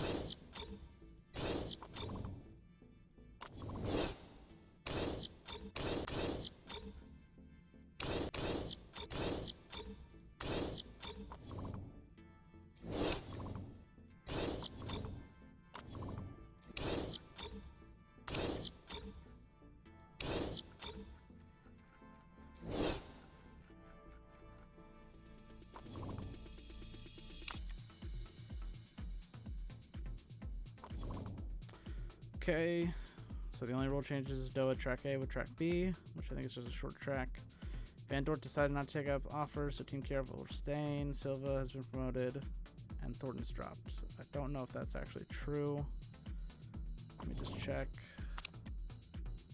[SPEAKER 1] Okay, so the only rule changes is Doha track A with track B, which I think is just a short track. Van Dort decided not to take up offers, so Team Carroll are staying. Silva has been promoted, and Thornton's dropped. I don't know if that's actually true. Let me just check.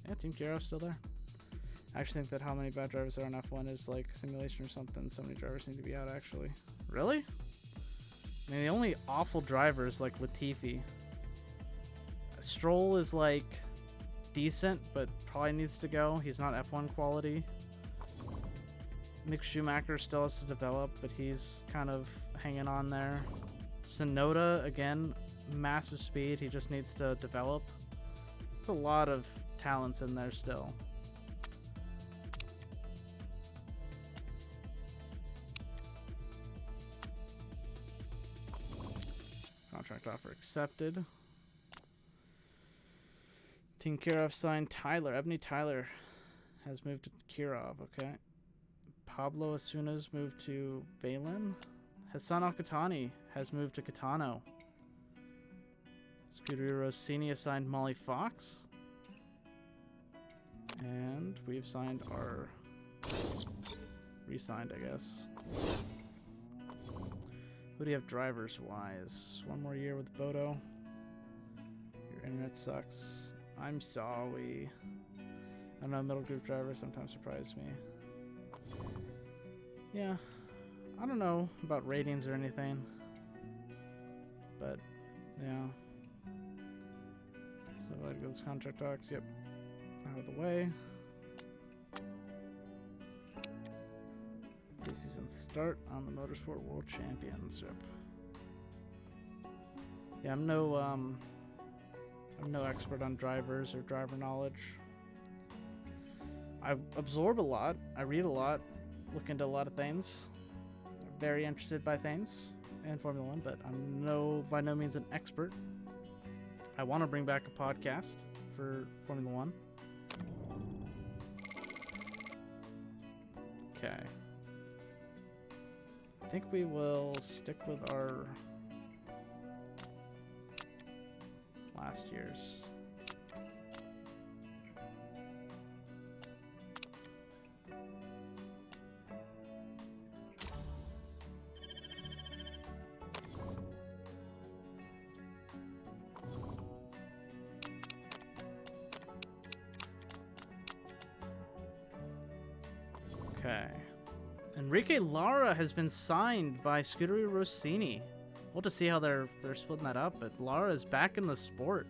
[SPEAKER 1] Yeah, Team Carroll's still there. I actually think that how many bad drivers there are on F1 is like simulation or something. So many drivers need to be out, actually. Really? I mean, the only awful driver is like Latifi. Stroll is like decent, but probably needs to go. He's not F1 quality. Mick Schumacher still has to develop, but he's kind of hanging on there. Sonoda, again, massive speed. He just needs to develop. There's a lot of talents in there still. Contract offer accepted. Team Kirov signed Tyler. Ebony Tyler has moved to Kirov, okay. Pablo Asuna's moved to Valen. Hassan Al-Khatani has moved to Catano. Scuderia Rossini assigned Molly Fox. And we've signed our... Re-signed, I guess. Who do you have drivers-wise? One more year with Boto. internet sucks. I'm sorry. I don't know, middle group drivers sometimes surprise me. Yeah, I don't know about ratings or anything, but yeah. So like those contract talks, yep, out of the way. Preseason start on the Motorsport World Championship. Yeah, I'm no expert on drivers or driver knowledge. I absorb a lot, I read a lot, look into a lot of things. I'm very interested by things in Formula One, but I'm by no means an expert. I want to bring back a podcast for Formula One. Okay. I think we will stick with our last year's. Okay. Enrique Lara has been signed by Scuderia Rossini. We'll have to see how they're splitting that up, but Lara is back in the sport.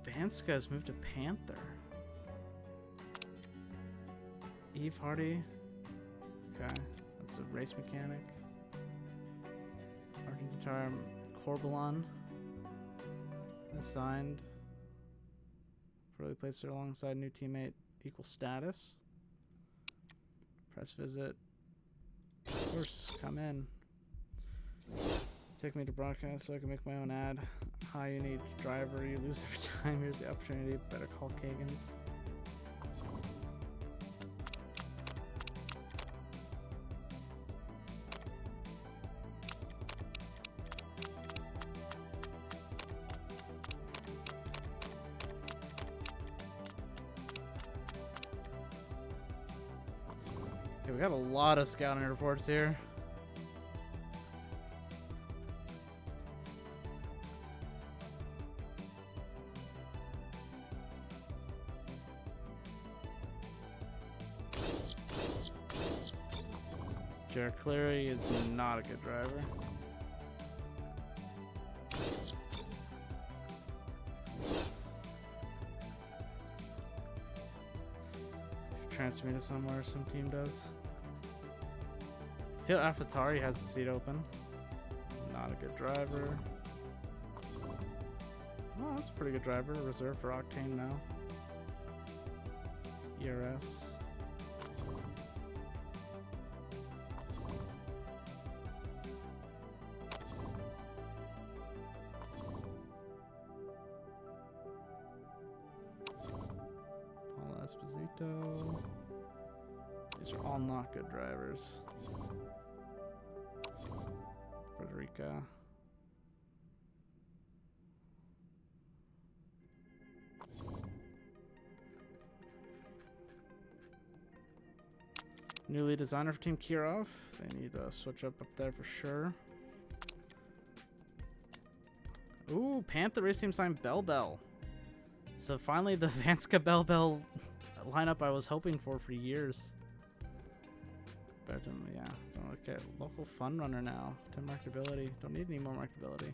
[SPEAKER 1] Vanska has moved to Panther. Eve Hardy. Okay, that's a race mechanic. Argentine Corbalon assigned. Early placer alongside new teammate, equal status. Press visit. Of course, come in. Take me to broadcast so I can make my own ad. Hi, you need driver. You lose every time. Here's the opportunity. Better call Kagan's. Okay, we got a lot of scouting reports here. Jared Cleary is not a good driver. Transfer me to somewhere some team does. I feel AlphaTauri has the seat open. Not a good driver. Oh, that's a pretty good driver. Reserved for Octane now. It's ERS. Paul Esposito. These are all not good drivers. Frederica. New lead designer for Team Kirov. They need to switch up there for sure. Ooh, Panther Race Team signed Bell Bell. So finally the Vanska Bell Bell lineup I was hoping for years. But yeah, don't look at local fun runner now. 10 markability. Don't need any more markability.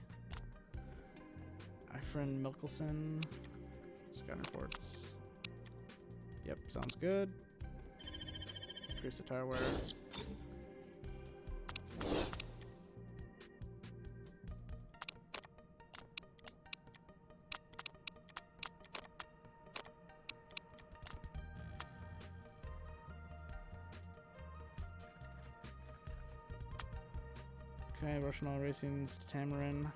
[SPEAKER 1] Ifrin Milkelson. Scout reports. Yep, sounds good. Increase the tire wear. Okay, Russian Oil Racing's Tamarin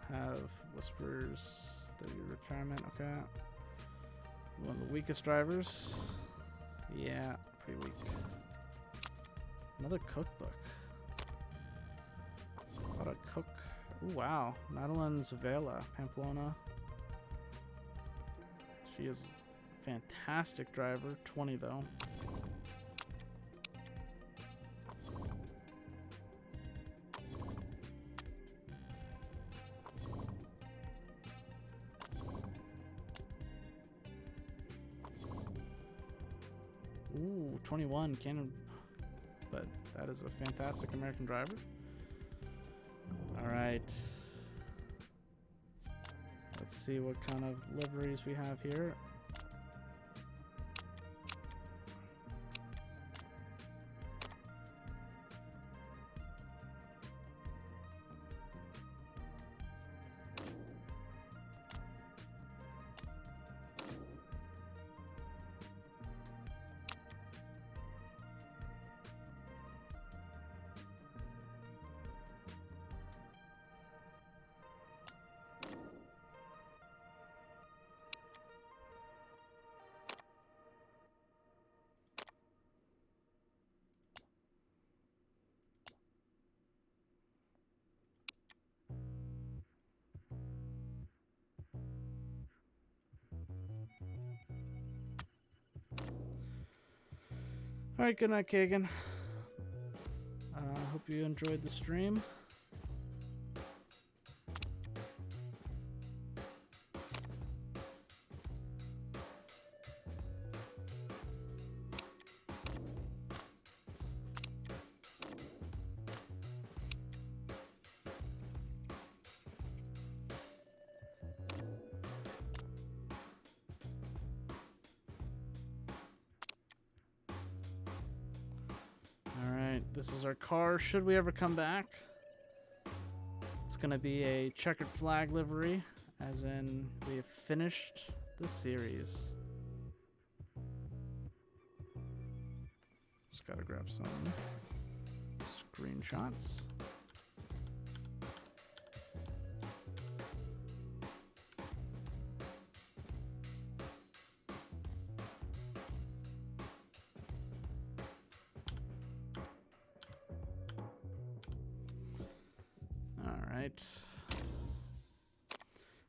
[SPEAKER 1] have Whispers, the retirement, okay. One of the weakest drivers. Yeah, pretty weak. Another cookbook. What a cook. Ooh, wow. Madeline Zavela, Pamplona. She is Fantastic driver. 20 though. Ooh, 21 Cannon, but that is a fantastic American driver. All right. Let's see what kind of liveries we have here. All right, good night, Kagan. Hope you enjoyed the stream. This is our car, should we ever come back. It's going to be a checkered flag livery, as in we have finished the series. Just got to grab some screenshots.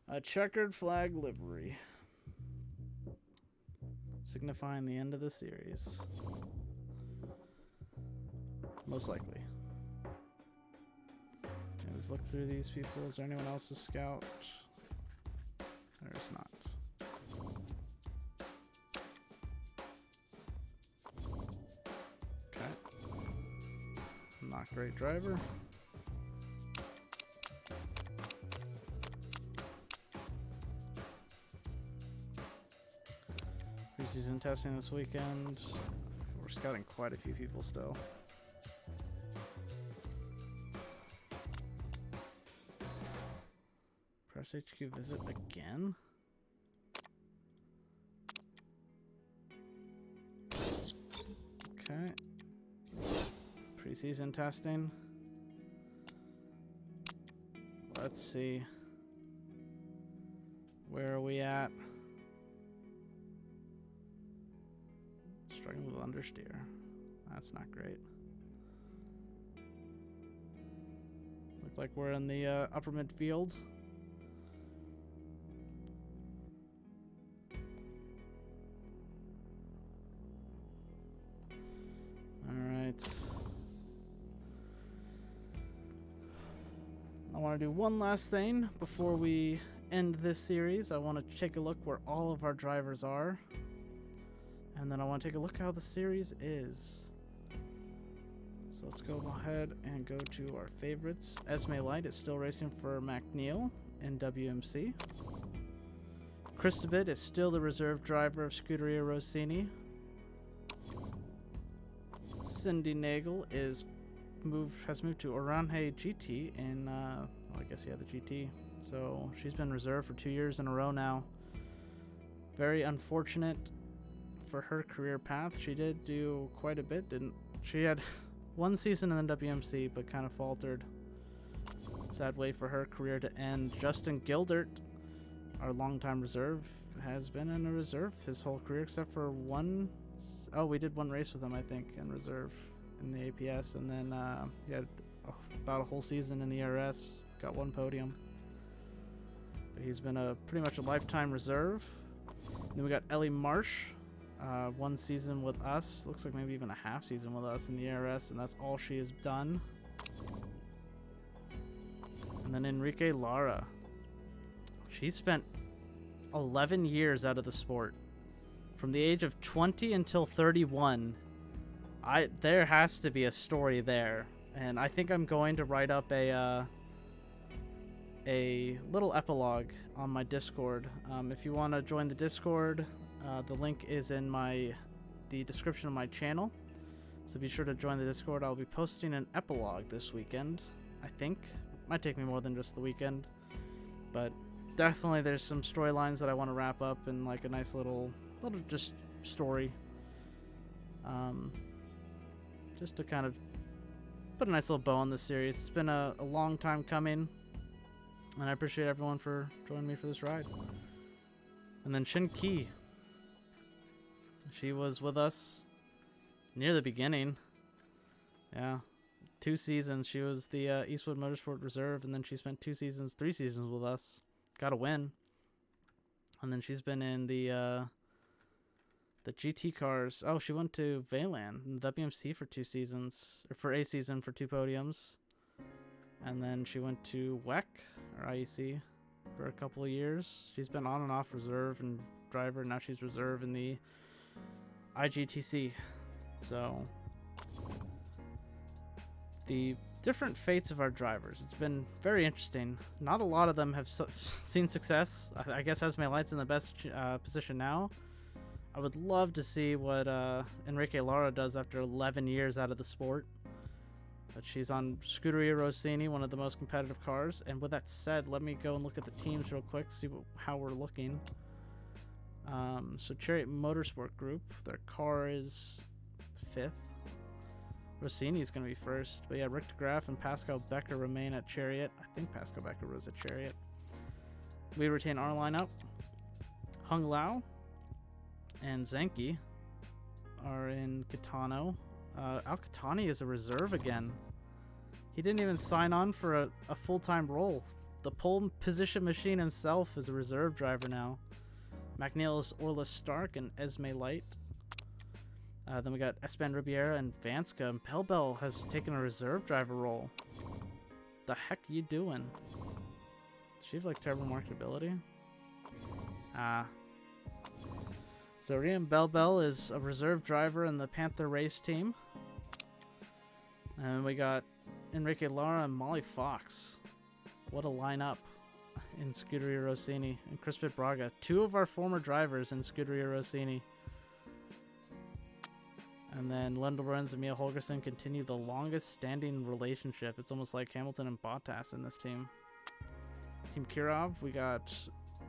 [SPEAKER 1] A checkered flag livery, signifying the end of the series. Most likely. And we've looked through these people. Is there anyone else to scout? There's not. Okay. Not great driver. Preseason testing this weekend. We're scouting quite a few people still. Press HQ visit again? Okay. Preseason testing. Let's see. Where are we at? Struggling with understeer. That's not great. Look like we're in the upper midfield. Alright. I want to do one last thing before we end this series. I want to take a look where all of our drivers are. And then I want to take a look how the series is. So let's go ahead and go to our favorites. Esme Light is still racing for McNeil in WMC. Christabit is still the reserve driver of Scuderia Rossini. Cindy Nagel has moved to Orange GT in, well, I guess, yeah, the GT. So she's been reserved for 2 years in a row now. Very unfortunate for her career path. She did do quite a bit. She had one season in the WMC, but kind of faltered. Sad way for her career to end. Justin Gildert, our longtime reserve, has been in a reserve his whole career except for one. Oh, we did one race with him, I think, in reserve in the APS, and then he had about a whole season in the RS. Got one podium. But he's been pretty much a lifetime reserve. Then we got Ellie Marsh, 1 season with us. Looks like maybe even a half season with us in the ARS, and that's all she has done. And then Enrique Lara. She spent 11 years out of the sport. From the age of 20 until 31. There has to be a story there. And I think I'm going to write up a little epilogue on my Discord. If you want to join the Discord, the link is in the description of my channel. So be sure to join the Discord. I'll be posting an epilogue this weekend, I think. Might take me more than just the weekend. But definitely there's some storylines that I want to wrap up in like a nice little just story. Just to kind of put a nice little bow on this series. It's been a long time coming. And I appreciate everyone for joining me for this ride. And then Shin Ki. She was with us near the beginning. Yeah. 2 seasons. She was the Eastwood Motorsport Reserve, and then she spent 3 seasons with us. Got a win. And then she's been in the GT cars. Oh, she went to Veyland in the WMC for 2 seasons. Or for a season for 2 podiums. And then she went to WEC, or IEC, for a couple of years. She's been on and off reserve and driver. Now she's reserve in the IGTC. So, the different fates of our drivers. It's been very interesting. Not a lot of them have seen success. I guess Esme Light's in the best position now. I would love to see what Enrique Lara does after 11 years out of the sport. But she's on Scuderia Rossini, one of the most competitive cars. And with that said, let me go and look at the teams real quick, see how we're looking. So Chariot Motorsport Group, their car is 5th. Rossini is going to be 1st. But yeah, Rick de Graaf and Pascal Becker remain at Chariot. I think Pascal Becker was at Chariot. We retain our lineup. Hung Lao and Zenki are in Kitano. Al-Qatani is a reserve again. He didn't even sign on for a full-time role. The pole position machine himself is a reserve driver now. McNeil is Orla Stark and Esme Light. Then we got Espen Ribiera and Vanska. And Pelbel has taken a reserve driver role. The heck you doing? Does she have like terrible marketability? So Rian Belbel is a reserve driver in the Panther race team. And we got Enrique Lara and Molly Fox. What a lineup in Scuderia Rossini. And Crispit Braga. 2 of our former drivers in Scuderia Rossini. And then Lendl Lorenz and Mia Holgersen continue the longest standing relationship. It's almost like Hamilton and Bottas in this team. Team Kirov, we got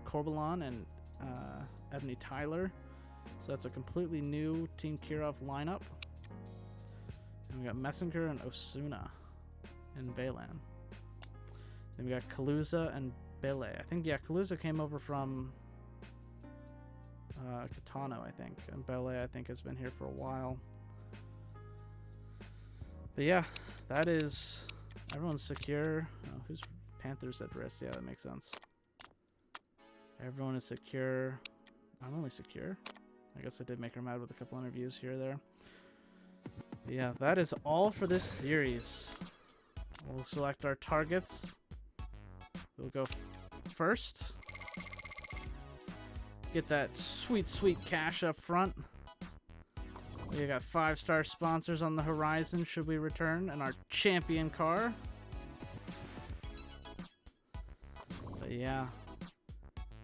[SPEAKER 1] Corbalon and Ebony Tyler. So that's a completely new Team Kirov lineup. And we got Messinger and Osuna in Bayland. Then we got Kaluza and Bele. I think, yeah, Kaluza came over from Kitano, I think. And Bele, I think, has been here for a while. But yeah, that is... Everyone's secure. Oh, who's Panthers at risk? Yeah, that makes sense. Everyone is secure. I'm only secure. I guess I did make her mad with a couple interviews here or there. But yeah, that is all for this series. We'll select our targets. We'll go first. Get that sweet, sweet cash up front. We got 5-star sponsors on the horizon should we return, and our champion car. But yeah.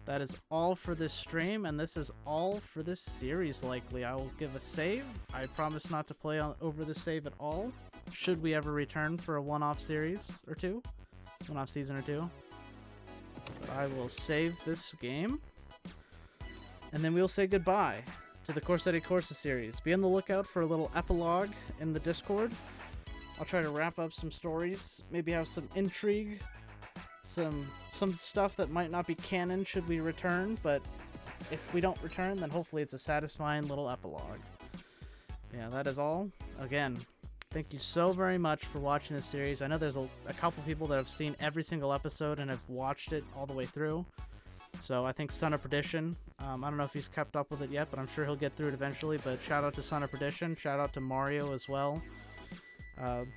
[SPEAKER 1] That is all for this stream, and this is all for this series, likely. I will give a save. I promise not to play over the save at all, should we ever return for a one-off series or 2. One-off season or 2. But I will save this game, and then we'll say goodbye to the Corsetti Corsa series. Be on the lookout for a little epilogue in the Discord. I'll try to wrap up some stories, maybe have some intrigue, some stuff that might not be canon should we return, but if we don't return, then hopefully it's a satisfying little epilogue. Yeah, that is all. Again, thank you so very much for watching this series. I know there's a couple people that have seen every single episode and have watched it all the way through. So I think Son of Perdition, I don't know if he's kept up with it yet, but I'm sure he'll get through it eventually. But shout out to Son of Perdition, shout out to Mario as well.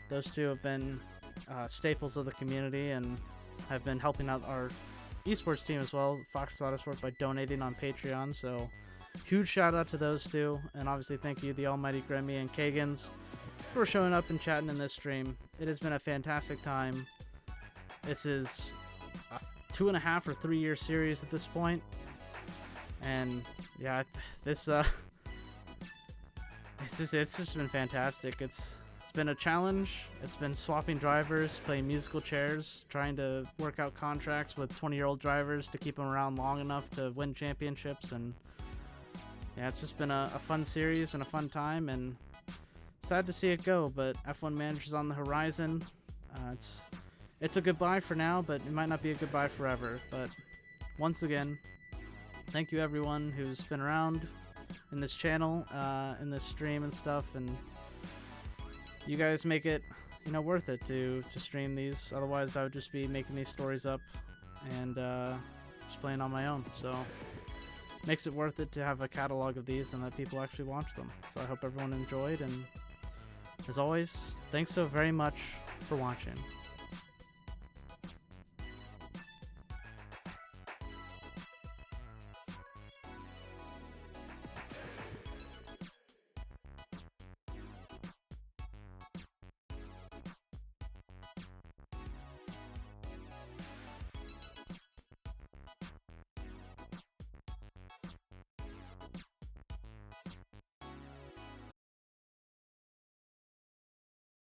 [SPEAKER 1] Those two have been staples of the community and have been helping out our esports team as well, Fox Motorsport, by donating on Patreon. So huge shout out to those two, and obviously thank you, the almighty Grimmy and Kagans, for showing up and chatting in this stream. It has been a fantastic time. This is a 2.5 or 3 year series at this point, and yeah, this it's just been fantastic. It's been a challenge. It's been swapping drivers, playing musical chairs, trying to work out contracts with 20-year-old drivers to keep them around long enough to win championships, and yeah, it's just been a fun series and a fun time, and sad to see it go, but F1 Manager's on the horizon. It's a goodbye for now, but it might not be a goodbye forever. But once again, thank you everyone who's been around in this channel, in this stream and stuff, and you guys make it, worth it to stream these. Otherwise, I would just be making these stories up and just playing on my own. So makes it worth it to have a catalog of these and that people actually watch them. So I hope everyone enjoyed, and as always, thanks so very much for watching.